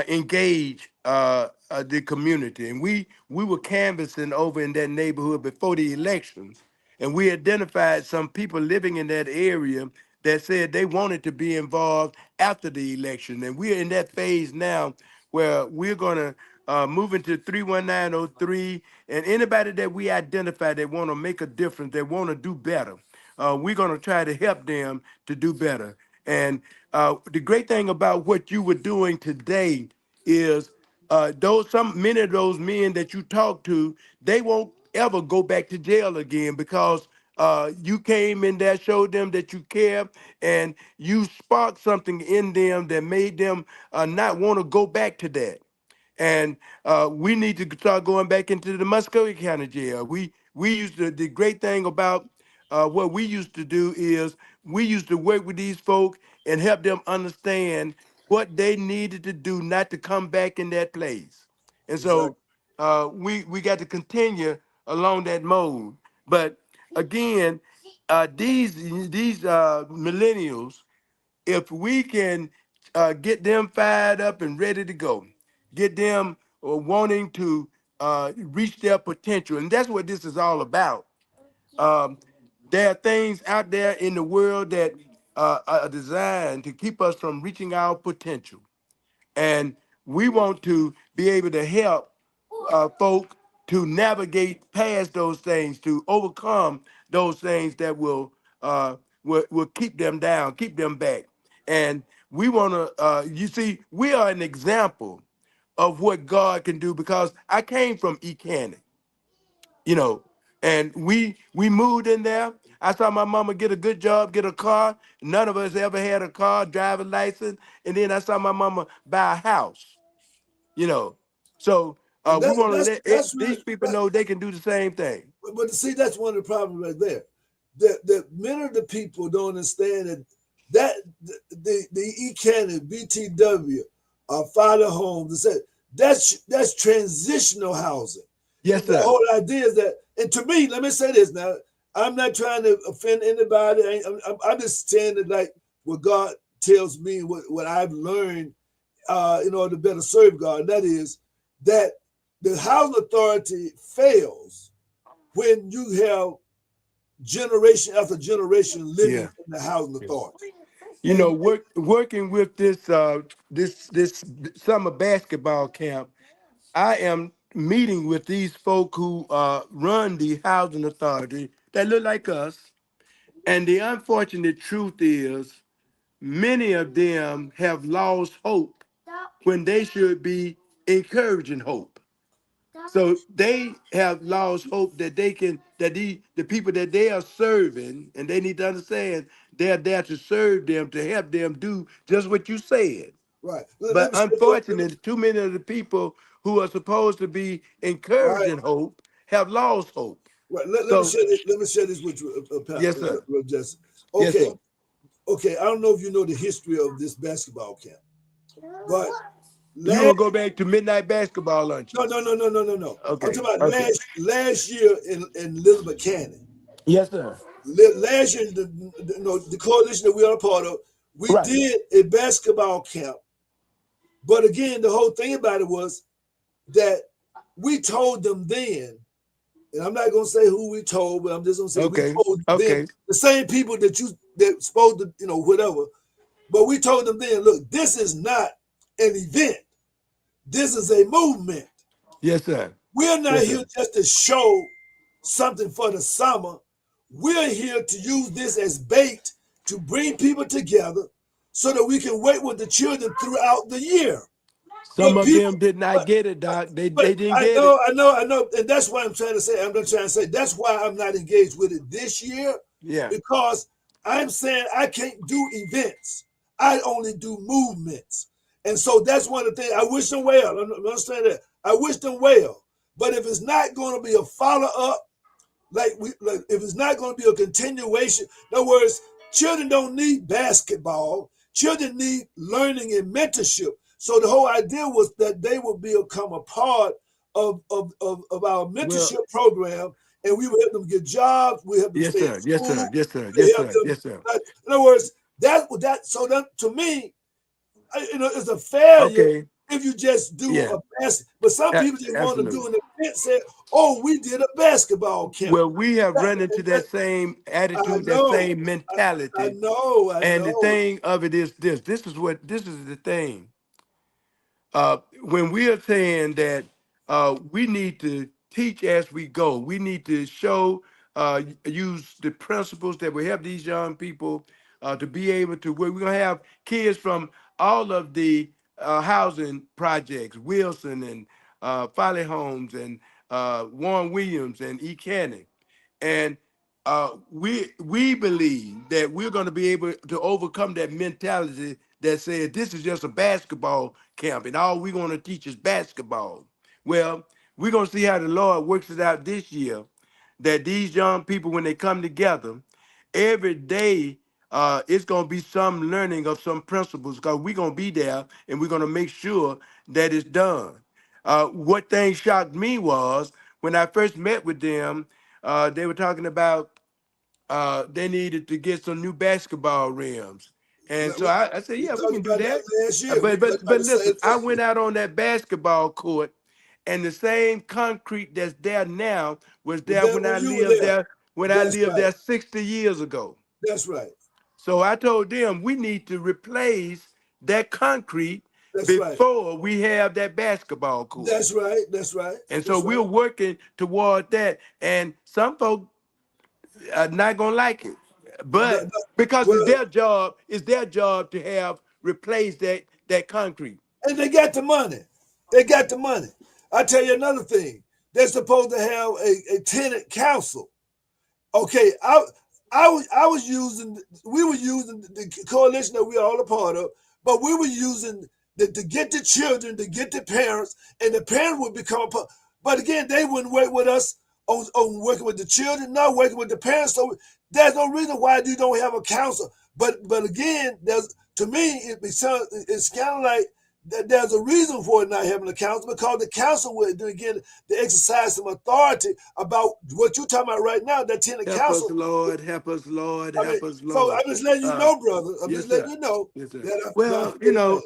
engage the community. And we were canvassing over in that neighborhood before the elections. And we identified some people living in that area that said they wanted to be involved after the election. And we're in that phase now where we're going to move into 31903. And anybody that we identify that want to make a difference, that want to do better, we're going to try to help them to do better. And the great thing about what you were doing today is many of those men that you talk to, they won't ever go back to jail again because you came in there, showed them that you care, and you sparked something in them that made them not want to go back to that. And we need to start going back into the Muscogee County Jail. We used to, the great thing about what we used to do is we used to work with these folk and help them understand what they needed to do not to come back in that place. And so we got to continue along that mode. But again, these millennials, if we can get them fired up and ready to go, get them wanting to reach their potential, and that's what this is all about. There are things out there in the world that are designed to keep us from reaching our potential, and we want to be able to help folk to navigate past those things, to overcome those things that will keep them down, keep them back. And we want to, you see, we are an example of what God can do because I came from E Cannon, and we moved in there. I saw my mama get a good job, get a car. None of us ever had a car, driver's license, and then I saw my mama buy a house. So And we want to let that's really, these people know they can do the same thing. But see, that's one of the problems right there. That many of the people don't understand that the E Cannon, BTW, Father Homes, that's transitional housing. Yes, The sir. whole idea is that, and to me, let me say this now. I'm not trying to offend anybody. I'm just saying that like what God tells me, what I've learned in order to better serve God. And that is that the housing authority fails when you have generation after generation living Yeah. in the housing authority. Working with this summer basketball camp, I am meeting with these folk who run the housing authority that look like us. And the unfortunate truth is many of them have lost hope when they should be encouraging hope. So they have lost hope that they can, that the people that they are serving, and they need to understand they're there to serve them, to help them do just what you said. Right. But unfortunately, too many of the people who are supposed to be encouraging hope have lost hope. Right. Let me So, share this. Let me share this with you, yes, sir. Justin. Yes, Okay. sir. Okay. I don't know if you know the history of this basketball camp, but You gonna go back to midnight basketball lunch? No. Okay. I'm talking about Okay. last year in Elizabeth Canyon. Yes, sir. Last year, the coalition that we are a part of, we Right. did a basketball camp. But again, the whole thing about it was that we told them then, and I'm not gonna say who we told, but I'm just gonna say Okay. we told Okay. them, the same people that supposed to, whatever. But we told them then, look, this is not an event. This is a movement. Yes, sir. We're not Yes, here sir. just to show something for the summer. We're here to use this as bait to bring people together so that we can wait with the children throughout the year. Some But of people, them did not get it, Doc. They didn't I get know, it. I know, and that's why I'm trying to say. That's why I'm not engaged with it this year. Yeah. Because I'm saying I can't do events. I only do movements, and so that's one of the things. I wish them well. Understand that. I wish them well. But if it's not going to be a follow up, if it's not going to be a continuation, in other words, children don't need basketball. Children need learning and mentorship. So the whole idea was that they would become a part of our mentorship program, and we would help them get jobs. We help them Yes, stay sir. in Yes, school. sir. Yes, sir. We Yes, help sir. them. Yes, sir. In other words, that to me, it's a failure Okay. if you just do Yeah. a basket. But some people just want to do Absolutely. an event. Say, "Oh, we did a basketball camp." Well, we have run into that same I attitude, that know. same mentality. I know. And the thing of it is this. This is the thing. When we are saying that we need to teach as we go, we need to show, use the principles that will help these young people to be able to, where we're going to have kids from all of the housing projects, Wilson and Folly Homes and Warren Williams and E. Canning. And we believe that we're going to be able to overcome that mentality that says this is just a basketball camp and all we're going to teach is basketball. Well, we're going to see how the Lord works it out this year, that these young people, when they come together, every day it's going to be some learning of some principles, because we're going to be there and we're going to make sure that it's done. What thing shocked me was when I first met with them, they were talking about they needed to get some new basketball rims. And so I said, yeah, we can do that. Last year. But listen, I went out on that basketball court, and the same concrete that's there now was there when I lived there. When I lived there 60 years ago. That's right. So I told them we need to replace that concrete before we have that basketball court. That's right. That's right. And so we're working toward that. And some folks are not gonna like it, but because it's their job to have replaced that concrete. And they got the money. They got the money. I tell you another thing. They're supposed to have a tenant council. Okay, we were using the coalition that we are all a part of, but we were using to get the children, to get the parents, and the parents would become a part. But again, they wouldn't work with us on working with the children, not working with the parents. So there's no reason why you don't have a council. But again, to me, it's kind of like there's a reason for it not having a council, because the council would again to exercise some authority about what you're talking about right now. That tenant council. Help us, Lord. Help us, Lord. Help us, Lord. So I'm just letting you know, brother. I'm just letting you know. Yes, sir. Well,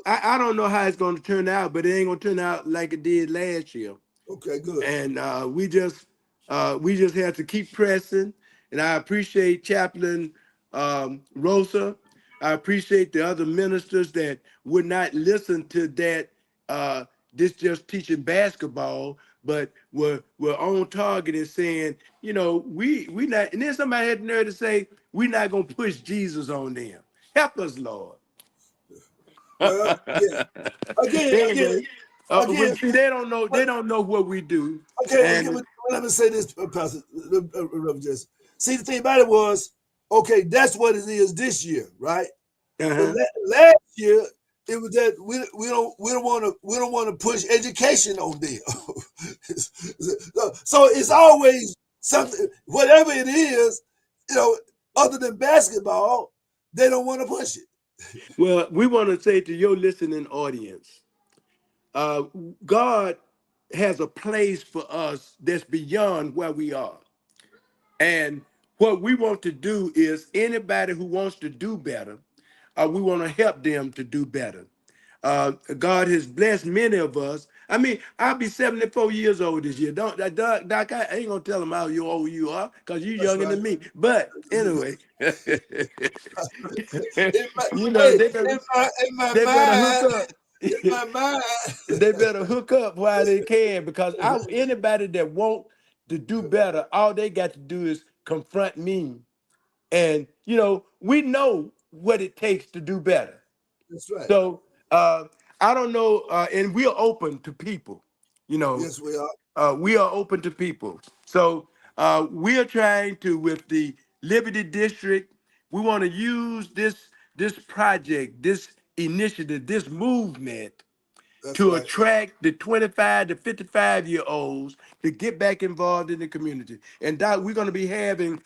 I don't know how it's going to turn out, but it ain't going to turn out like it did last year. Okay, good. And we just have to keep pressing. And I appreciate Chaplain Rosa. I appreciate the other ministers that would not listen to that, this just teaching basketball, but we're on target and saying, we not, and then somebody had the nerve to say, we're not going to push Jesus on them. Help us, Lord. Well, yeah. Again, Again, see, they don't know. They don't know what we do. Okay, And let me say this, Pastor Reverend Jesse. See, the thing about it was, okay, that's what it is this year, right? But last year, it was that we don't want to push education on them. So it's always something, whatever it is, other than basketball, they don't want to push it. well, we want to say to your listening audience, God has a place for us that's beyond where we are. And what we want to do is anybody who wants to do better, we want to help them to do better. God has blessed many of us. I mean, I'll be 74 years old this year. Doc, I ain't gonna tell them how old you are, because you're younger than me. But anyway, you know, they better hook up. They better hook up while they can, because anybody that want to do better, all they got to do is confront me. And, we know what it takes to do better. That's right. So I don't know, and we are open to people, Yes, we are. we are open to people. So we are trying to, with the Liberty District, we want to use this project, this initiative, this movement to attract the 25 to 55-year-olds to get back involved in the community. And Doc, we're going to be having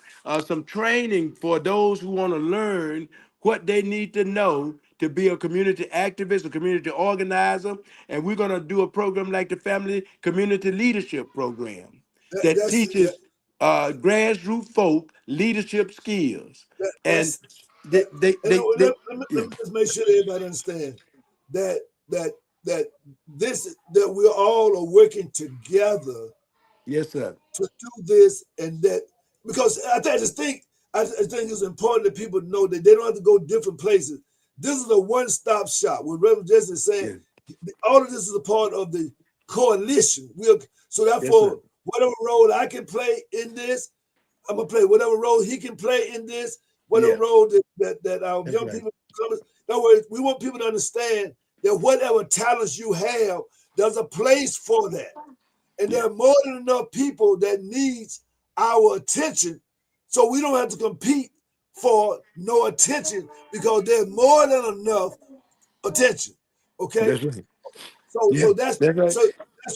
some training for those who want to learn what they need to know to be a community activist, a community organizer. And we're going to do a program like the Family Community Leadership Program that teaches grassroots folk leadership skills. Let me just make sure that everybody understands that we all are working together. Yes, sir. To do this and that, because I think it's important that people know that they don't have to go different places. This is a one-stop shop. What Reverend Jesse is saying, all of this is a part of the coalition. So therefore, whatever role I can play in this, I'm gonna play whatever role he can play in this, whatever role that our young people come. In other words, we want people to understand that whatever talents you have, there's a place for that. And there are more than enough people that needs our attention. So we don't have to compete for no attention, because there's more than enough attention. Okay. That's right. So that's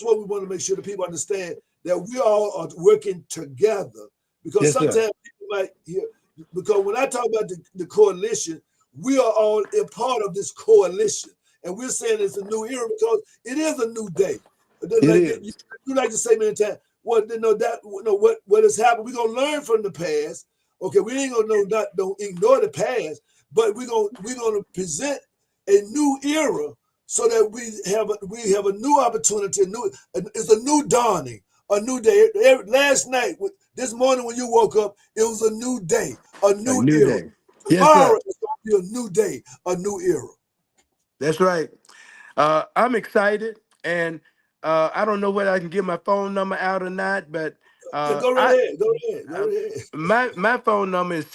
what we want to make sure that people understand, that we all are working together. Because sometimes people might hear, because when I talk about the coalition, we are all a part of this coalition. And we're saying it's a new era because it is a new day. You like to say many times, what has happened. We're gonna learn from the past. Okay, we ain't gonna don't ignore the past, but we're gonna present a new era so that we have a new opportunity. It's a new dawning, a new day. Last night, this morning when you woke up, it was a new day, a new era. Day. Tomorrow is gonna be a new day, a new era. That's right. I'm excited, and I don't know whether I can give my phone number out or not, but go right ahead. Go ahead. My phone number is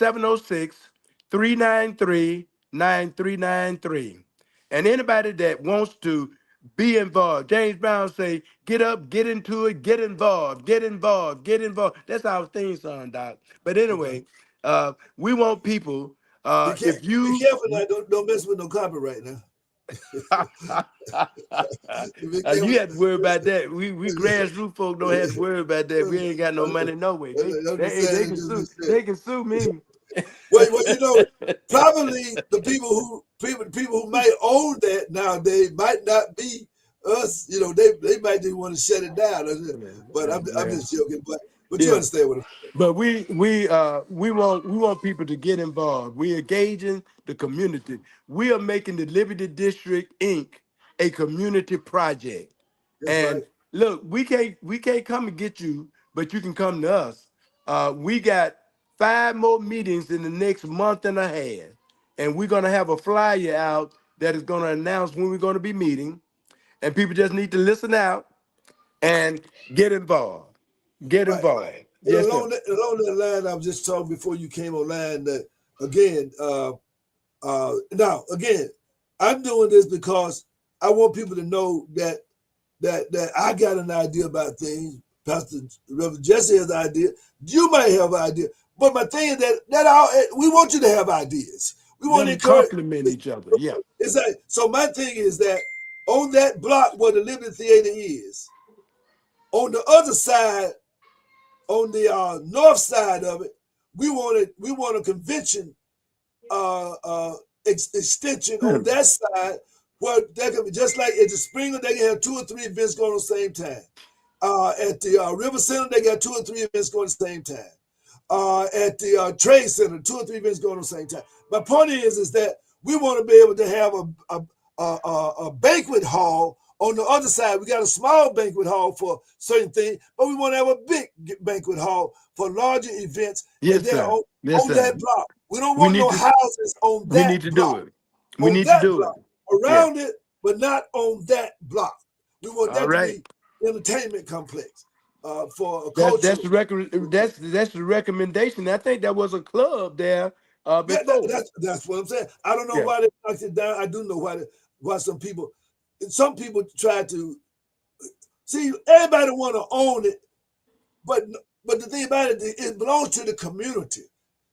706-393-9393. And anybody that wants to be involved, James Brown say, get up, get into it, get involved, get involved, get involved. That's our theme song, Doc. But anyway, we want people. Be careful now, don't mess with no copyright now. You have to worry about that. We grassroots folk don't have to worry about that. We ain't got no money no way. They can sue me. Well, probably the people who might own that nowadays might not be us. They might just want to shut it down. But I'm just joking. But you understand what I'm saying. But we want people to get involved. We're engaging the community. We are making the Liberty District Inc. a community project. Look, we can't come and get you, but you can come to us. We got 5 more meetings in the next month and a half, and we're gonna have a flyer out that is gonna announce when we're gonna be meeting, and people just need to listen out and get involved. Get involved. Right. Yes, along that line, I was just talking before you came online that again. Now, again, I'm doing this because I want people to know that that I got an idea about things. Pastor Reverend Jesse has an idea. You might have an idea. But my thing is that all, we want you to have ideas. We want to Them encourage. complement each other. Yeah. It's like, so my thing is that on that block where the Liberty Theater is, on the other side, on the north side of it, we want a convention extension on that side where they can be just like at the Springer, they can have 2 or 3 events going at the same time. At the River Center, they got 2 or 3 events going at the same time. At the Trade Center, 2 or 3 events going at the same time. My point is that we want to be able to have a banquet hall on the other side. We got a small banquet hall for certain things, but we want to have a big banquet hall for larger events. Yes, sir. On Yes, sir. that block. We don't want no houses on that We need to block. do it. We need to do it. Around it, but not on that block. We want that All right. to be entertainment complex for a culture. That's the recommendation. I think that was a club there before. That's what I'm saying. I don't know why they knocked it down. I do know why some people try to see. Everybody want to own it, but the thing about it belongs to the community.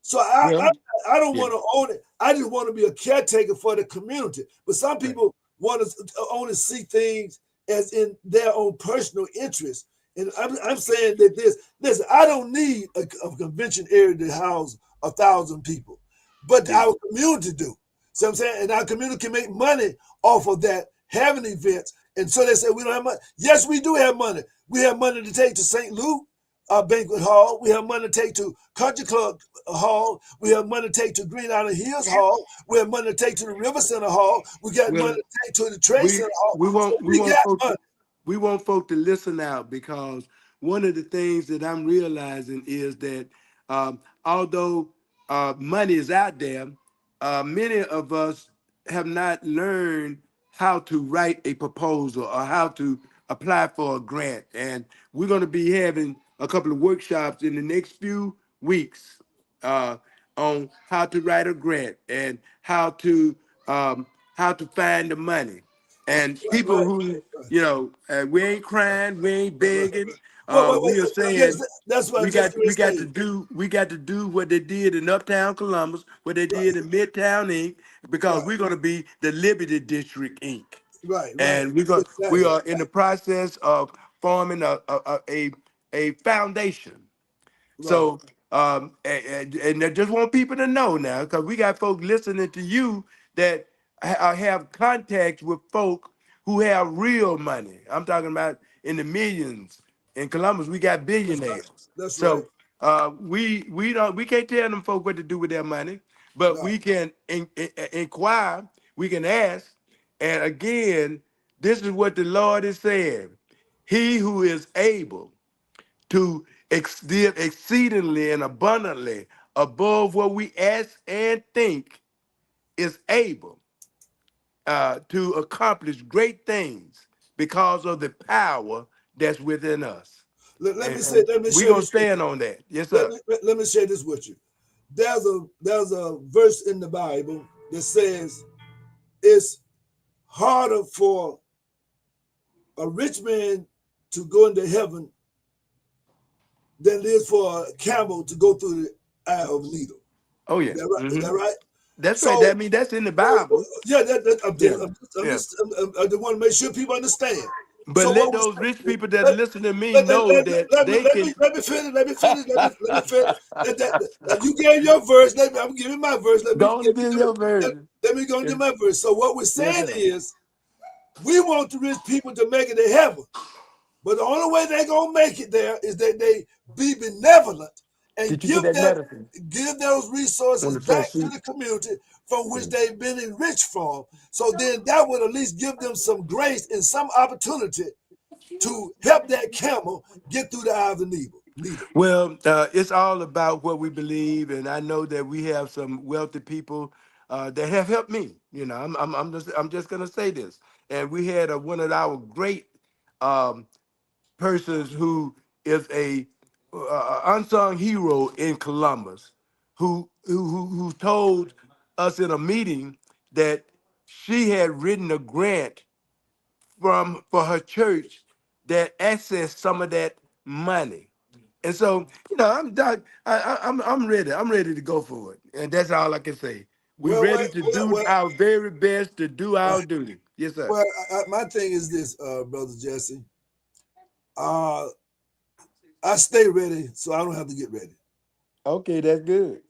So I don't want to own it. I just want to be a caretaker for the community. But some people want to only see things as in their own personal interest. And I'm saying that listen, I don't need a convention area to house 1,000 people, but our community do. So I'm saying, and our community can make money off of that, having events. And so they say we don't have money. Yes, we do have money. We have money to take to St. Luke Banquet Hall. We have money to take to Country Club Hall. We have money to take to Green Island Hills Hall. We have money to take to the River Center Hall. We got money to take to the Trade Center Hall. We want folk to listen out, because one of the things that I'm realizing is that although money is out there, many of us have not learned how to write a proposal or how to apply for a grant. And we're going to be having a couple of workshops in the next few weeks on how to write a grant and how to find the money. And people who, we ain't crying, we ain't begging. We are saying that's what we got to do what they did in Uptown Columbus, what they did in Midtown Inc., because we're going to be the Liberty District Inc. Right. And we are in the process of forming a foundation. Right. So and I just want people to know now, because we got folks listening to you that have contacts with folk who have real money. I'm talking about in the millions. In Columbus, we got billionaires. That's right. So we can't tell them folk what to do with their money, but we can inquire, we can ask. And again, this is what the Lord is saying. He who is able to give exceedingly and abundantly above what we ask and think is able to accomplish great things because of the power that's within us. We're gonna stand on that. Yes, sir. Let me share this with you. There's a verse in the Bible that says it's harder for a rich man to go into heaven than it is for a camel to go through the eye of a needle. Oh yeah. Is that right? Is that right? That's right. I mean, that's in the Bible. Yeah, I just want to make sure people understand. But so let those rich people that listen to me know that they can. Let me finish. You gave your verse. I'm giving my verse. Let me give your verse. Let me go and do my verse. So what we're saying is, we want the rich people to make it to heaven, but the only way they're gonna make it there is that they be benevolent and give those resources back to the community from which they've been enriched from. So then that would at least give them some grace and some opportunity to help that camel get through the eye of the needle. Well, it's all about what we believe, and I know that we have some wealthy people that have helped me. I'm just gonna say this, and we had one of our great persons who is a unsung hero in Columbus, who told us in a meeting that she had written a grant for her church that access some of that money. And so, you know, I'm ready. I'm ready to go for it. And that's all I can say. We're ready to do our very best to do our duty. Yes, sir. Well, my thing is this, Brother Jesse. I stay ready, so I don't have to get ready. Okay, that's good.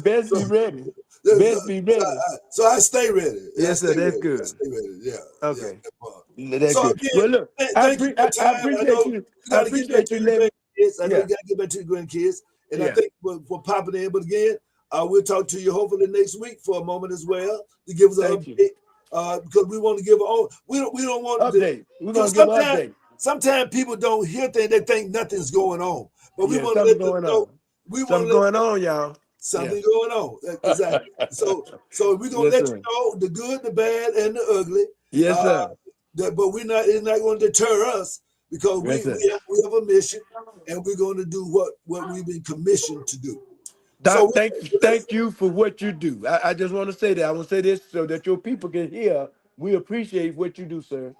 Best be ready. Best be ready. So I stay ready. Yes, sir. That's good. I stay ready. Yeah. Okay. Yeah. That's So good. again, Well, look, I thank you for your time. appreciate you. I appreciate you letting. I know you got to get back to the grandkids, and I thank you for popping in. But again, we'll talk to you hopefully next week for a moment as well to give us an update. Because we want to give we don't want update. We're gonna give an update. Sometimes people don't hear things; they think nothing's going on. But we want to let them know. Something going on, y'all. Something going on. Exactly. so we're gonna let you know the good, the bad, and the ugly. Yes, sir. But it's not going to deter us because we have a mission, and we're going to do what we've been commissioned to do. Doc, thank you for what you do. I just want to say that. I want to say this so that your people can hear. We appreciate what you do, sir.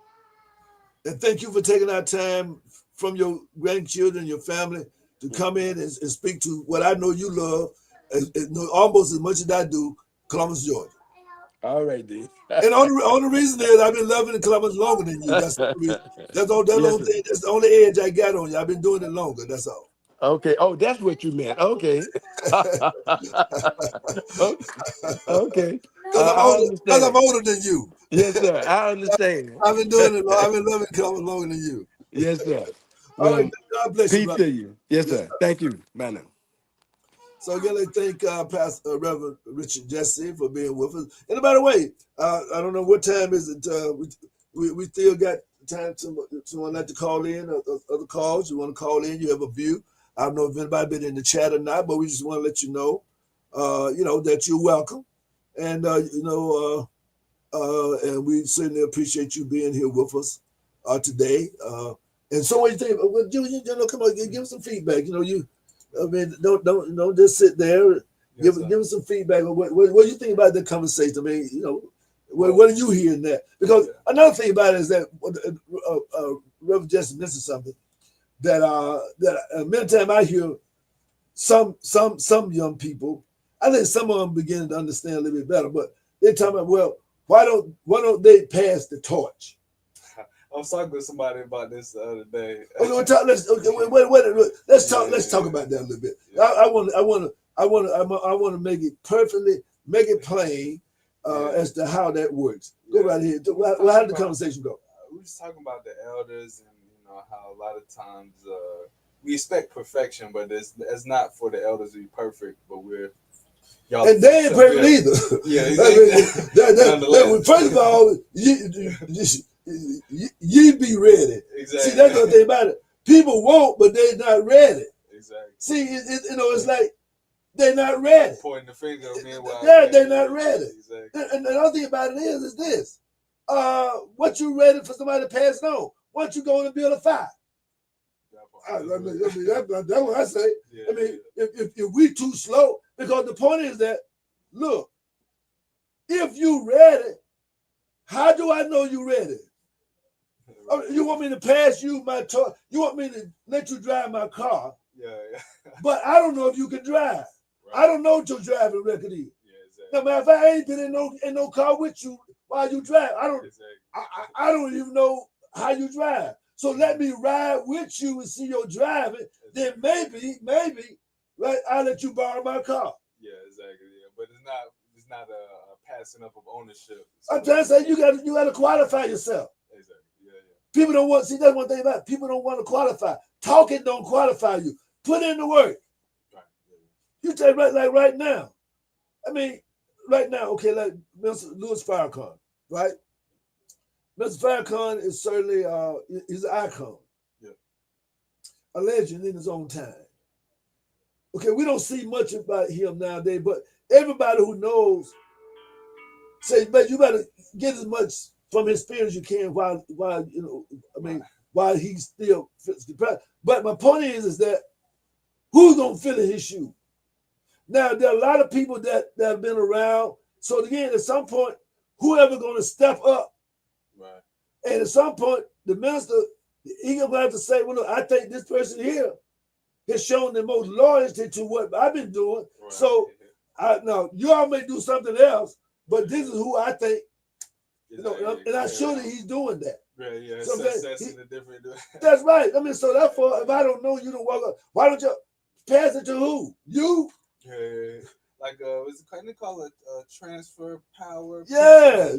And thank you for taking our time from your grandchildren, your family, to come in and speak to what I know you love almost as much as I do, Columbus, Georgia. All right, then. And on the reason is I've been loving Columbus longer than you. That's the reason. That's the only edge I got on you. I've been doing it longer. That's all. Okay. Oh, that's what you meant. Okay. Okay. Because I'm older than you. Yes, sir. I understand. I've been doing it. I've been loving Columbus longer than you. Yes, sir. All right. God bless you. Peace to you. Yes, sir. Thank you. Bye now. So again, I thank Pastor Reverend Richard Jesse for being with us. And by the way, I don't know what time is it. We still got time someone like to call in, other calls. You want to call in, you have a view. I don't know if anybody been in the chat or not, but we just want to let you know, that you're welcome. And, and we certainly appreciate you being here with us today. And so what do you think? Well, Junior, come on, give us some feedback. Don't just sit there. Give us some feedback on what do you think about the conversation. I mean, what are you hearing there? Because another thing about it is that Reverend Jesse mentioned something that many times I hear some young people. I think some of them beginning to understand a little bit better, but they're talking about, well, why don't they pass the torch? I was talking to somebody about this the other day. Let's talk about that a little bit. Yeah. I want to make it plain as to how that works. Go right here. How did the conversation go? We were just talking about the elders and how a lot of times we expect perfection, but it's not for the elders to be perfect. But and they ain't perfect either. Yeah, exactly. First of all, ye be ready. Exactly. See, that's the thing about it. People won't, but they're not ready. Exactly. See, it's like they're not ready. Pointing the finger at me while they're not ready. Exactly. And the other thing about it is this: what you ready for somebody to pass on? Once you go and build a fire. That's what I say. Yeah, I mean, if we too slow, because the point is that, look, if you ready, how do I know you ready? You want me to pass you my toy? You want me to let you drive my car? Yeah. But I don't know if you can drive. Right. I don't know what your driving record is. Yeah, exactly. No matter if I ain't been in no car with you while you drive, I don't. Exactly. I don't even know how you drive. So let me ride with you and see your driving. Exactly. Then maybe, right? I'll let you borrow my car. Yeah, exactly. Yeah, but it's not a passing up of ownership. I'm trying to say you got to qualify yourself. Exactly. Yeah. People don't want. See, that's one thing about it. People don't want to qualify. Talking don't qualify you. Put in the work. Right. Yeah. You take right now. I mean, right now, okay, like Mr. Louis Farrakhan, right? Mr. Farrakhan is certainly he's an icon. Yeah. A legend in his own time. Okay, we don't see much about him nowadays, but everybody who knows say, but you better get as much from his spirit as you can while he still fits the press. But my point is that who's gonna fill in his shoe? Now there are a lot of people that have been around. So again, at some point, whoever gonna step up, right, And at some point, the minister, he gonna have to say, well, look, I think this person here has shown the most loyalty to what I've been doing. Right. So now you all may do something else, but this is who I think, you know, and I'm sure that he's doing that. Right, yeah, so different. That's right. I mean, so therefore, if I don't know, you don't walk up. Why don't you pass it to who? You? Yeah. Like what's it called it? Transfer power. Yeah.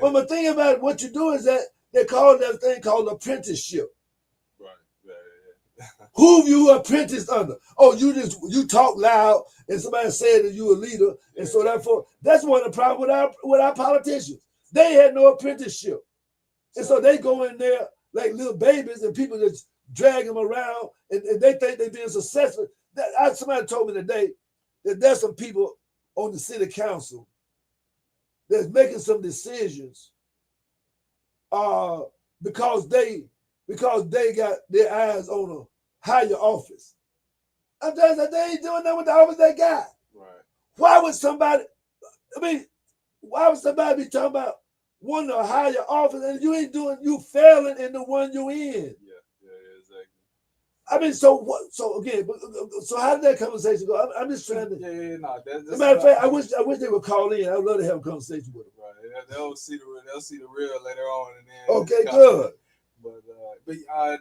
But the thing about what you do is that they call that thing called apprenticeship. Right. Who you apprenticed under? Oh, you talk loud, and somebody said that you a leader, and so therefore that's one of the problems with our politicians. They had no apprenticeship, and so they go in there like little babies, and people just drag them around, and they think they're being successful. Somebody told me today that there's some people on the city council that's making some decisions because they got their eyes on a higher office. I'm just like, they ain't doing that with the office they got. Right. Why would somebody be talking about wanting a higher office and you failing in the one you're in? Yeah, exactly. I mean, so what? So again, so how did that conversation go? I'm just trying to. As a matter of fact, I wish they would call in. I would love to have a conversation with them. Right, they'll see the real later on, and then okay, good. But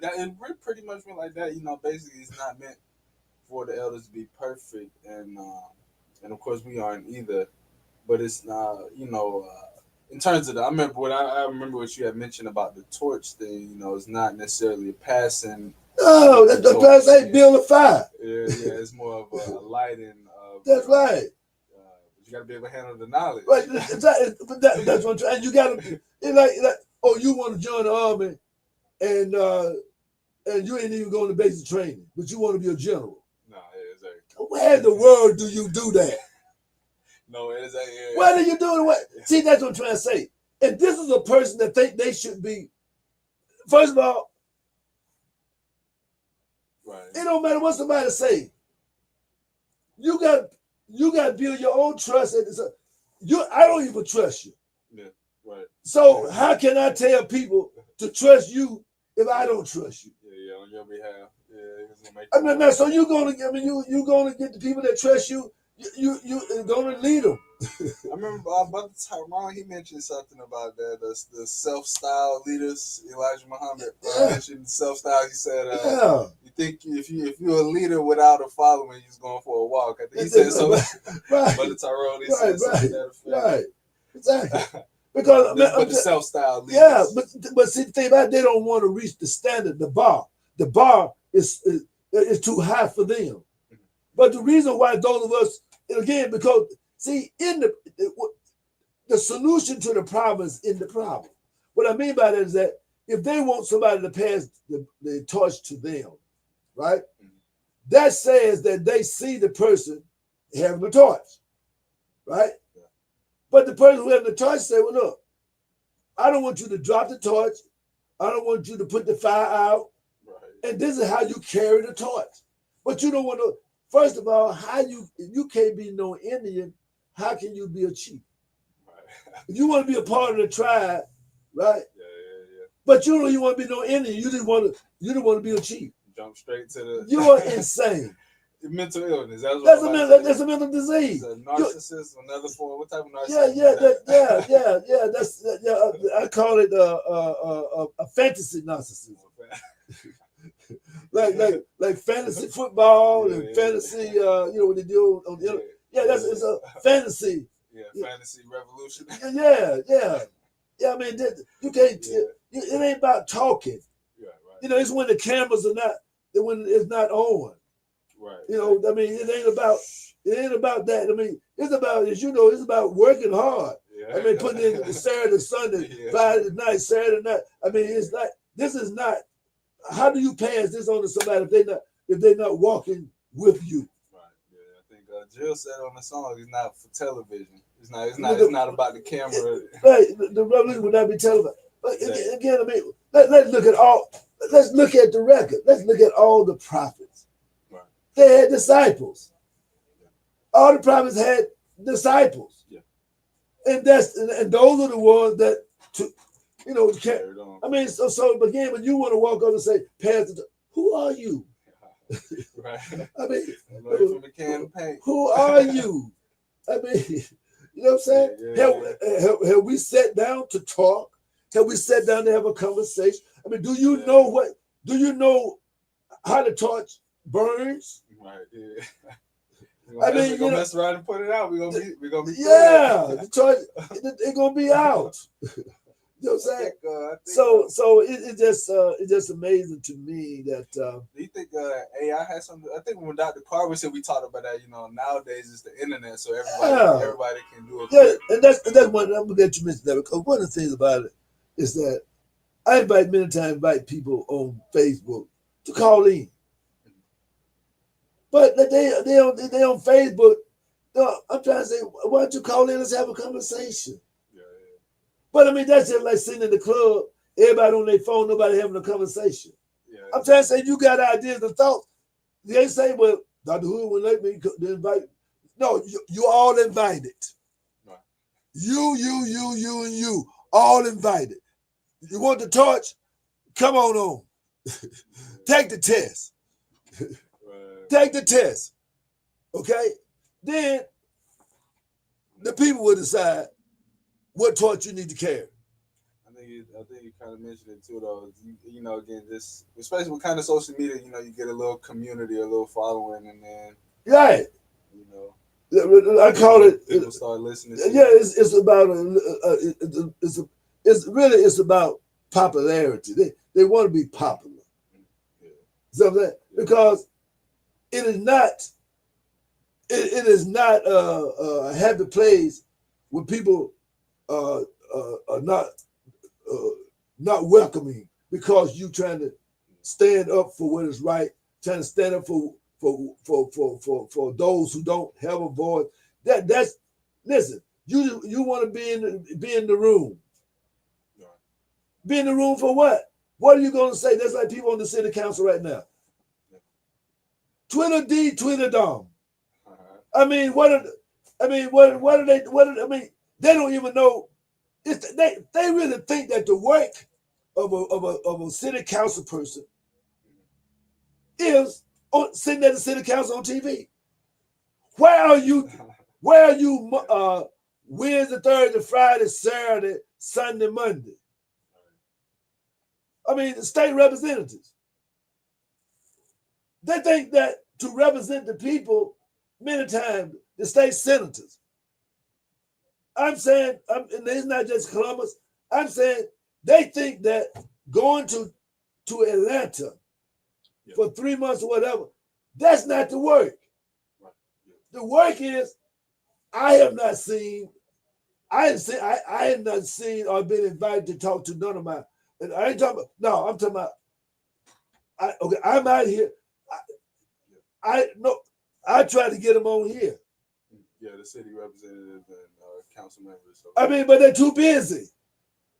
that it pretty much went like that. You know, basically, it's not meant for the elders to be perfect, and of course we aren't either. But it's not, you know. In terms of I remember what you had mentioned about the torch thing. You know, it's not necessarily a passing. No, the torch ain't build a fire. Yeah, it's more of a lighting. That's right. But you got to be able to handle the knowledge. Right, but that's what I'm trying. You got to like oh, you want to join the army, and you ain't even going to basic training, but you want to be a general. No, exactly. Where in the world do you do that? No, it is. What are you doing? What? See, that's what I'm trying to say. And this is a person that think they should be. First of all, right. It don't matter what somebody say. You got to build your own trust. I don't even trust you. Yeah, right. So how can I tell people to trust you if I don't trust you? Yeah, on your behalf. Yeah, it's gonna make. I mean, now, so you're gonna get the people that trust you. You gonna lead them. I remember Brother Tyrone. He mentioned something about that. The self-styled leaders. Elijah Muhammad mentioned self-style. He said, "You think if you're a leader without a following, you're just going for a walk." I think he said so. Right. Brother Tyrone. He said something to that effect. Right. Exactly. Because the self-styled leaders. Yeah, but see the thing about it, they don't want to reach the standard, the bar. The bar is too high for them. But the reason why those of us, and again, because see, in the solution to the problem is in the problem. What I mean by that is that if they want somebody to pass the torch to them, right? That says that they see the person having the torch, right? Yeah. But the person who has the torch say, well, look, I don't want you to drop the torch. I don't want you to put the fire out. Right. And this is how you carry the torch. But you don't want to, first of all, if you can't be no Indian, how can you be a chief? Right. If you want to be a part of the tribe, right? Yeah. But you don't even want to be no Indian. You didn't want to be a chief. Jump straight to the. You are insane. Mental illness. That's a mental disease. It's a narcissist, another form. What type of narcissist? Yeah. I call it a fantasy narcissism. like fantasy football and fantasy. What they do on the internet. Yeah, it's a fantasy. Yeah, fantasy revolution. Yeah. I mean, you can't. Yeah. It ain't about talking. Yeah, right. It's when the cameras are not. When it's not on. Right. I mean, it ain't about that. I mean, it's about, as you know, it's about working hard. Yeah. I mean, putting in Saturday, Sunday, Friday night, Saturday night. I mean, it's like, this is not, how do you pass this on to somebody if they're not walking with you? Right. Yeah. I think Jill said on the song, it's not for television. It's not about the camera. Right. The revolution would not be televised. But again, I mean, let's look at the record. Let's look at all the prophets. Right. They had disciples. Yeah. All the prophets had disciples. Yeah. And those are the ones that You know, you can't. I mean, so again, when you want to walk up and say, Pastor, who are you? Right. I mean, from the campaign. who are you? I mean, you know what I'm saying? Have we sat down to talk? Have we sat down to have a conversation? I mean, do you know what? Do you know how the torch burns? Right. Yeah. I mean, we're gonna mess around and put it out. We're gonna be the torch. It's gonna be out. You know what I'm saying? I think, so it's just amazing to me that. Do you think AI has something? I think when Dr. Carver said we talked about that, nowadays it's the internet, so everybody can do it. Yeah, and that's one. I'm glad you mentioned that because one of the things about it is that I invite people on Facebook to call in, but they on Facebook. I'm trying to say, why don't you call in? Let's have a conversation. But I mean, that's just like sitting in the club, everybody on their phone, nobody having a conversation. I'm trying to say, you got ideas and thoughts. They say, well, Dr. Hood would let me invite. No, you all invited. Right. You, and you, all invited. You want the torch? Come on. Take the test. Take the test. Okay? Then the people will decide what torch you need to carry. I think you kind of mentioned it too, though. Again, just especially with kind of social media, you get a little community, a little following, and then right. I call it. People start listening. It's about it's about popularity. They want to be popular. So because it is not a happy place when people are not welcoming because you trying to stand up for what is right, trying to stand up for those who don't have a voice. That's listen. You want to be in the room. Be in the room for what? What are you going to say? That's like people on the city council right now. Twitter D, Twitter Dom. I mean, what are they? They don't even know. They really think that the work of a city council person is sitting at the city council on TV. Where are you? Wednesday, Thursday, Friday, Saturday, Sunday, Monday? I mean, the state representatives. They think that to represent the people, many times the state senators. I'm saying, and it's not just Columbus. I'm saying they think that going to Atlanta for 3 months or whatever, that's not the work. The work is, I have not seen or been invited to talk to none of my. And I ain't talking about. No, I'm talking about. I'm out here. I try to get them on here. Yeah, the city representative and council members. So I mean, but they're too busy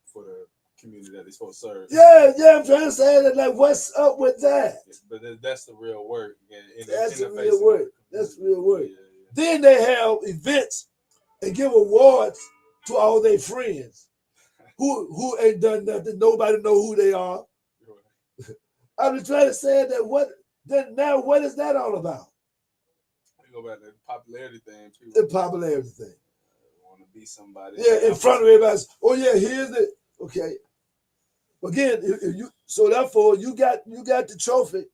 for the community that they're supposed to serve. Yeah, I'm trying to say that. Like, what's up with that? But that's the real work. That's the real work. That's the real work. Then they have events and give awards to all their friends who ain't done nothing. Nobody know who they are. I'm just trying to say that what is that all about? Go back to the popularity thing. The popularity thing. Want to be somebody. Yeah, in front of everybody. Oh yeah, here's it. Okay. Again, therefore you got the trophy,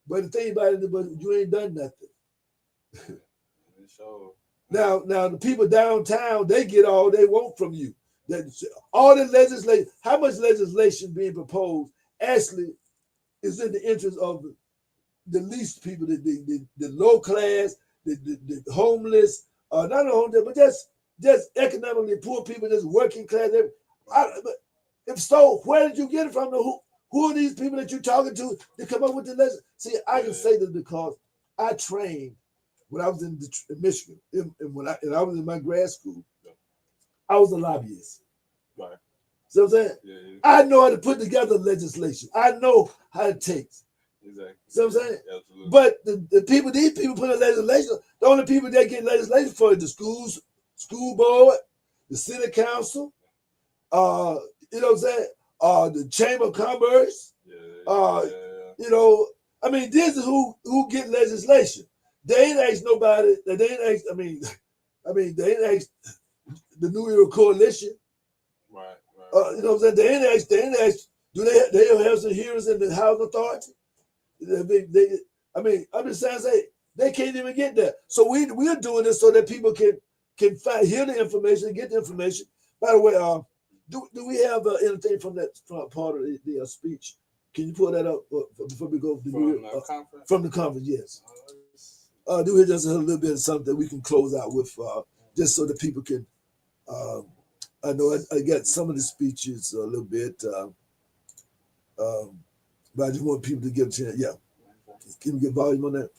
but the thing about it, but you ain't done nothing. Now the people downtown, they get all they want from you. All the legislation, how much legislation being proposed actually is in the interest of the least people, the low class, the homeless, not the homeless, but just economically poor people, just working class. If so, where did you get it from? Who are these people that you're talking to come up with the legislation? See, I can say this because I trained when I was in Michigan, and I was in my grad school. I was a lobbyist. Right. See what I'm saying? Yeah. I know how to put together legislation. I know how it takes. Exactly. See what I'm saying? Absolutely. But these people put in legislation, the only people that get legislation for is the school board, the city council, you know what I'm saying? The Chamber of Commerce. You know, I mean, this is who get legislation. They ain't asked nobody. They ain't asked. I mean, they ain't asked the New Era Coalition. Right. You know what I'm saying? They ain't asked. Do they have some hearings in the Housing Authority? I mean, I'm just saying, they can't even get there. So we're doing this so that people can hear the information, get the information. By the way, do we have anything from part of the speech? Can you pull that up before we go from the conference? Yes. Do we just a little bit of something that we can close out with, just so that people can. I know I got some of the speeches a little bit, but I just want people to get a chance. Yeah. Can we get volume on that?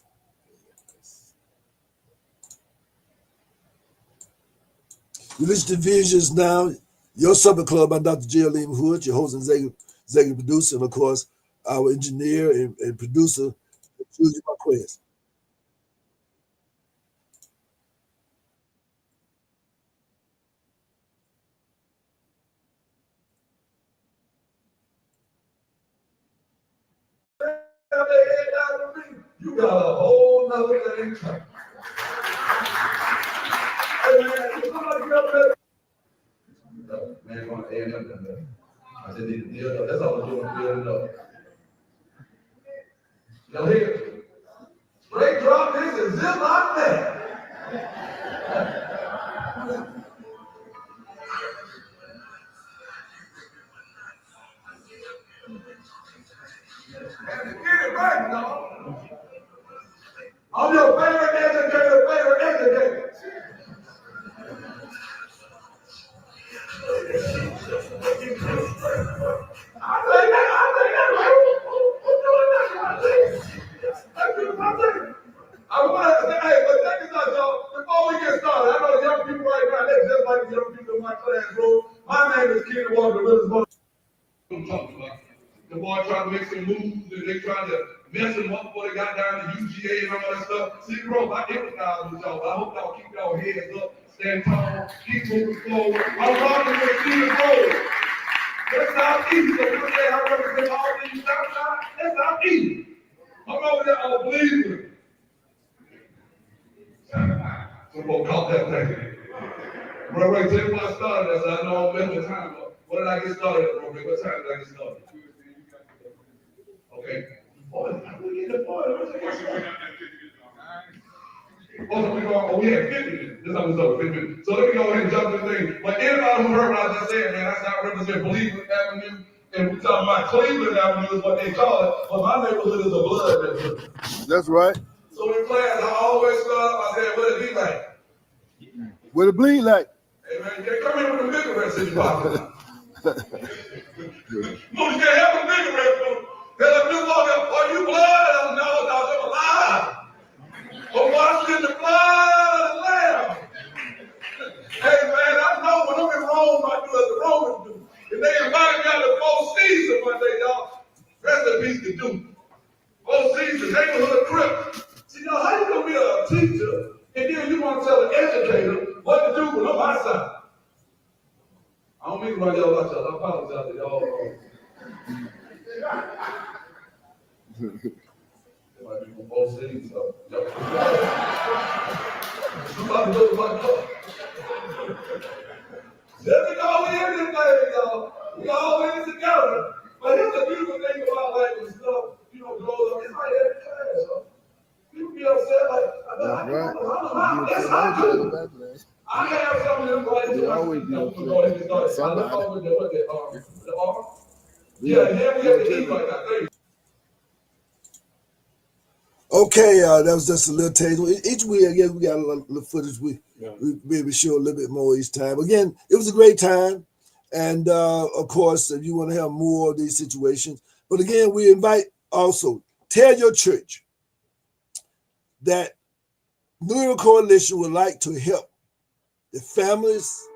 You listen to Visions Now, your Supper Club. I'm Dr. Geraldine Hood, your host and executive producer, and of course, our engineer and producer, Julie Marquez. You got a whole nother thing coming. Man, going to A&M. I said, need to build up. That's all I'm doing, building up. Y'all hear? Straight drop this and zip like that. And to get it right, y'all. I'm your favorite educator. I want to say, hey, but check this out, y'all. Before we get started, I know the young people right now, they just like the young people in my classroom. My name is Kenny Walker. The boy trying to make some moves, and they trying to mess him up before they got down to UGA and all that stuff. See, bro, I empathize with y'all. I hope y'all keep y'all heads up, stand tall, keep moving forward. I'm talking with Steve Rose. That's Southeast. So you say I represent all these Southside? That's Southeast. I'm over there on Cleveland. Some folks caught that thing. Bro, Ray, tell me when I started. I said, I know I'm messing time up. What did I get started at, bro? What time did I get started? Okay. We get the point. Oh, we had 50 minutes. This time it's over 50 minutes. So let me go ahead and jump to the thing. But anybody who heard what I just said, man, that's not represent Cleveland Avenue. And we talking about Cleveland Avenue is what they call it. But my neighborhood is a blood neighborhood. That's right. So in class, I always start up, I said, what it be like? What it bleed like? Hey, man, you can't come in with a bigger rest if you talking. You can't have a bigger rest. Tell them you walk up, are you blood? No, I'm alive. But washed in the blood of the Lamb. Hey, man, I know when I'm in Rome, I do as the Romans do. And they invited me out to Four Seasons one day, y'all. Rest in peace to do. Four Seasons, neighborhood crib. See, y'all, how you gonna be a teacher and then you want to tell an educator what to do when I'm outside? I don't mean to write y'all out, y'all. I apologize to y'all. It might be from both cities, so y'all. Somebody look at my car. Let me go in this thing, y'all. We all in it together. But here's the beautiful thing about like when stuff, you know, goes up. It's like every class, huh? People be upset like, that's not true. I have some of them go ahead and go ahead and start. I look over the R. Yeah, we have to eat like that. Okay, that was just a little taste. Each week, I guess we got a little footage. We maybe show a little bit more each time. Again, it was a great time. And of course, if you want to have more of these situations. But again, we invite also, tell your church that New Era Coalition would like to help the families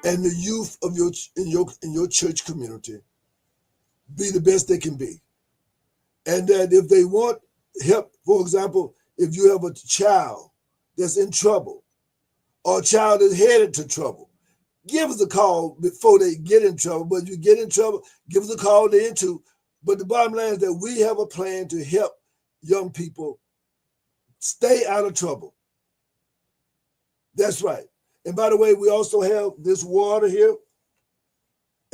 and the youth of in your church community be the best they can be. And that if they want help, for example, if you have a child that's in trouble or a child that's headed to trouble, give us a call before they get in trouble. But if you get in trouble, give us a call then too. But the bottom line is that we have a plan to help young people stay out of trouble. That's right. And by the way, we also have this water here.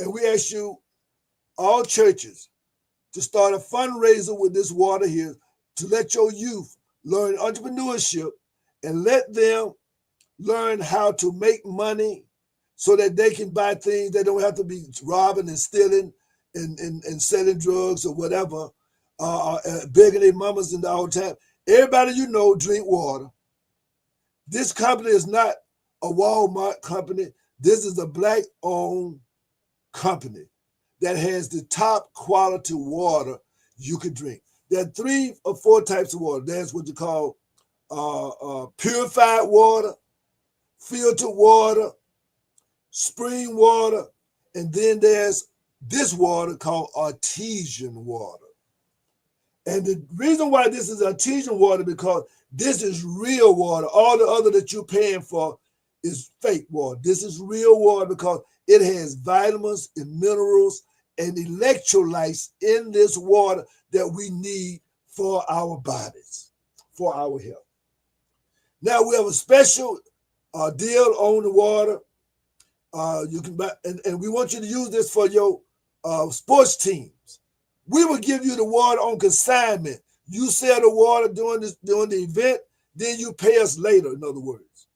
And we ask you, all churches, to start a fundraiser with this water here to let your youth learn entrepreneurship and let them learn how to make money so that they can buy things. They don't have to be robbing and stealing and selling drugs or whatever, begging their mamas in the whole time. Everybody you know drink water. This company is not a Walmart company. This is a Black-owned company that has the top quality water you can drink. There are 3 or 4 types of water. There's what you call purified water, filtered water, spring water, and then there's this water called artesian water. And the reason why this is artesian water, because this is real water. All the other that you're paying for is fake water. This is real water because it has vitamins and minerals and electrolytes in this water that we need for our bodies, for our health. Now we have a special deal on the water. You can buy, and we want you to use this for your sports teams. We will give you the water on consignment. You sell the water during the event, then you pay us later. In other words,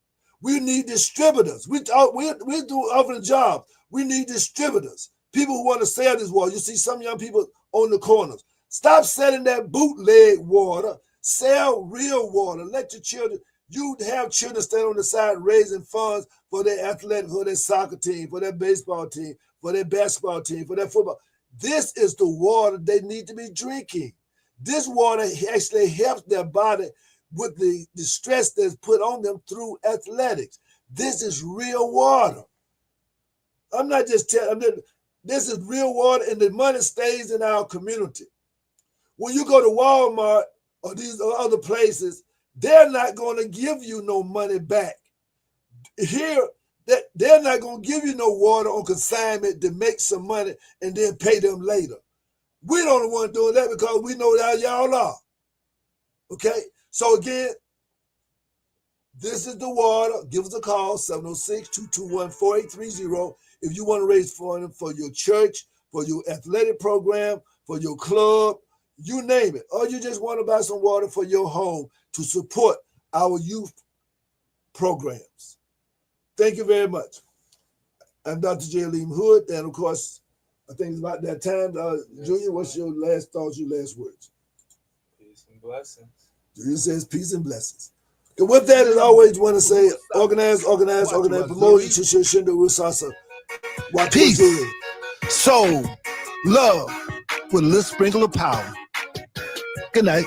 we need distributors. We do offering jobs. We need distributors. People who want to sell this water. You see some young people on the corners. Stop selling that bootleg water. Sell real water. Let your children. You have children stand on the side raising funds for their athletic, for their soccer team, for their baseball team, for their basketball team, for their football. This is the water they need to be drinking. This water actually helps their body with the stress that's put on them through athletics. This is real water. I'm not just telling you, this is real water, and the money stays in our community. When you go to Walmart or these other places, they're not going to give you no money back. Here, they're not going to give you no water on consignment to make some money and then pay them later. We don't want doing that because we know how y'all are. Okay? So again, this is the water. Give us a call, 706-221-4830. If you want to raise funds for your church, for your athletic program, for your club, you name it. Or you just want to buy some water for your home to support our youth programs. Thank you very much. I'm Dr. J. Aleem Hood, and of course, I think it's about that time. Junior, what's your last thoughts, your last words? Peace and blessings. Junior says peace and blessings. And with that, as always, want to say organize, promote, Shindo Rusasa. Peace, soul, love, with a little sprinkle of power. Good night.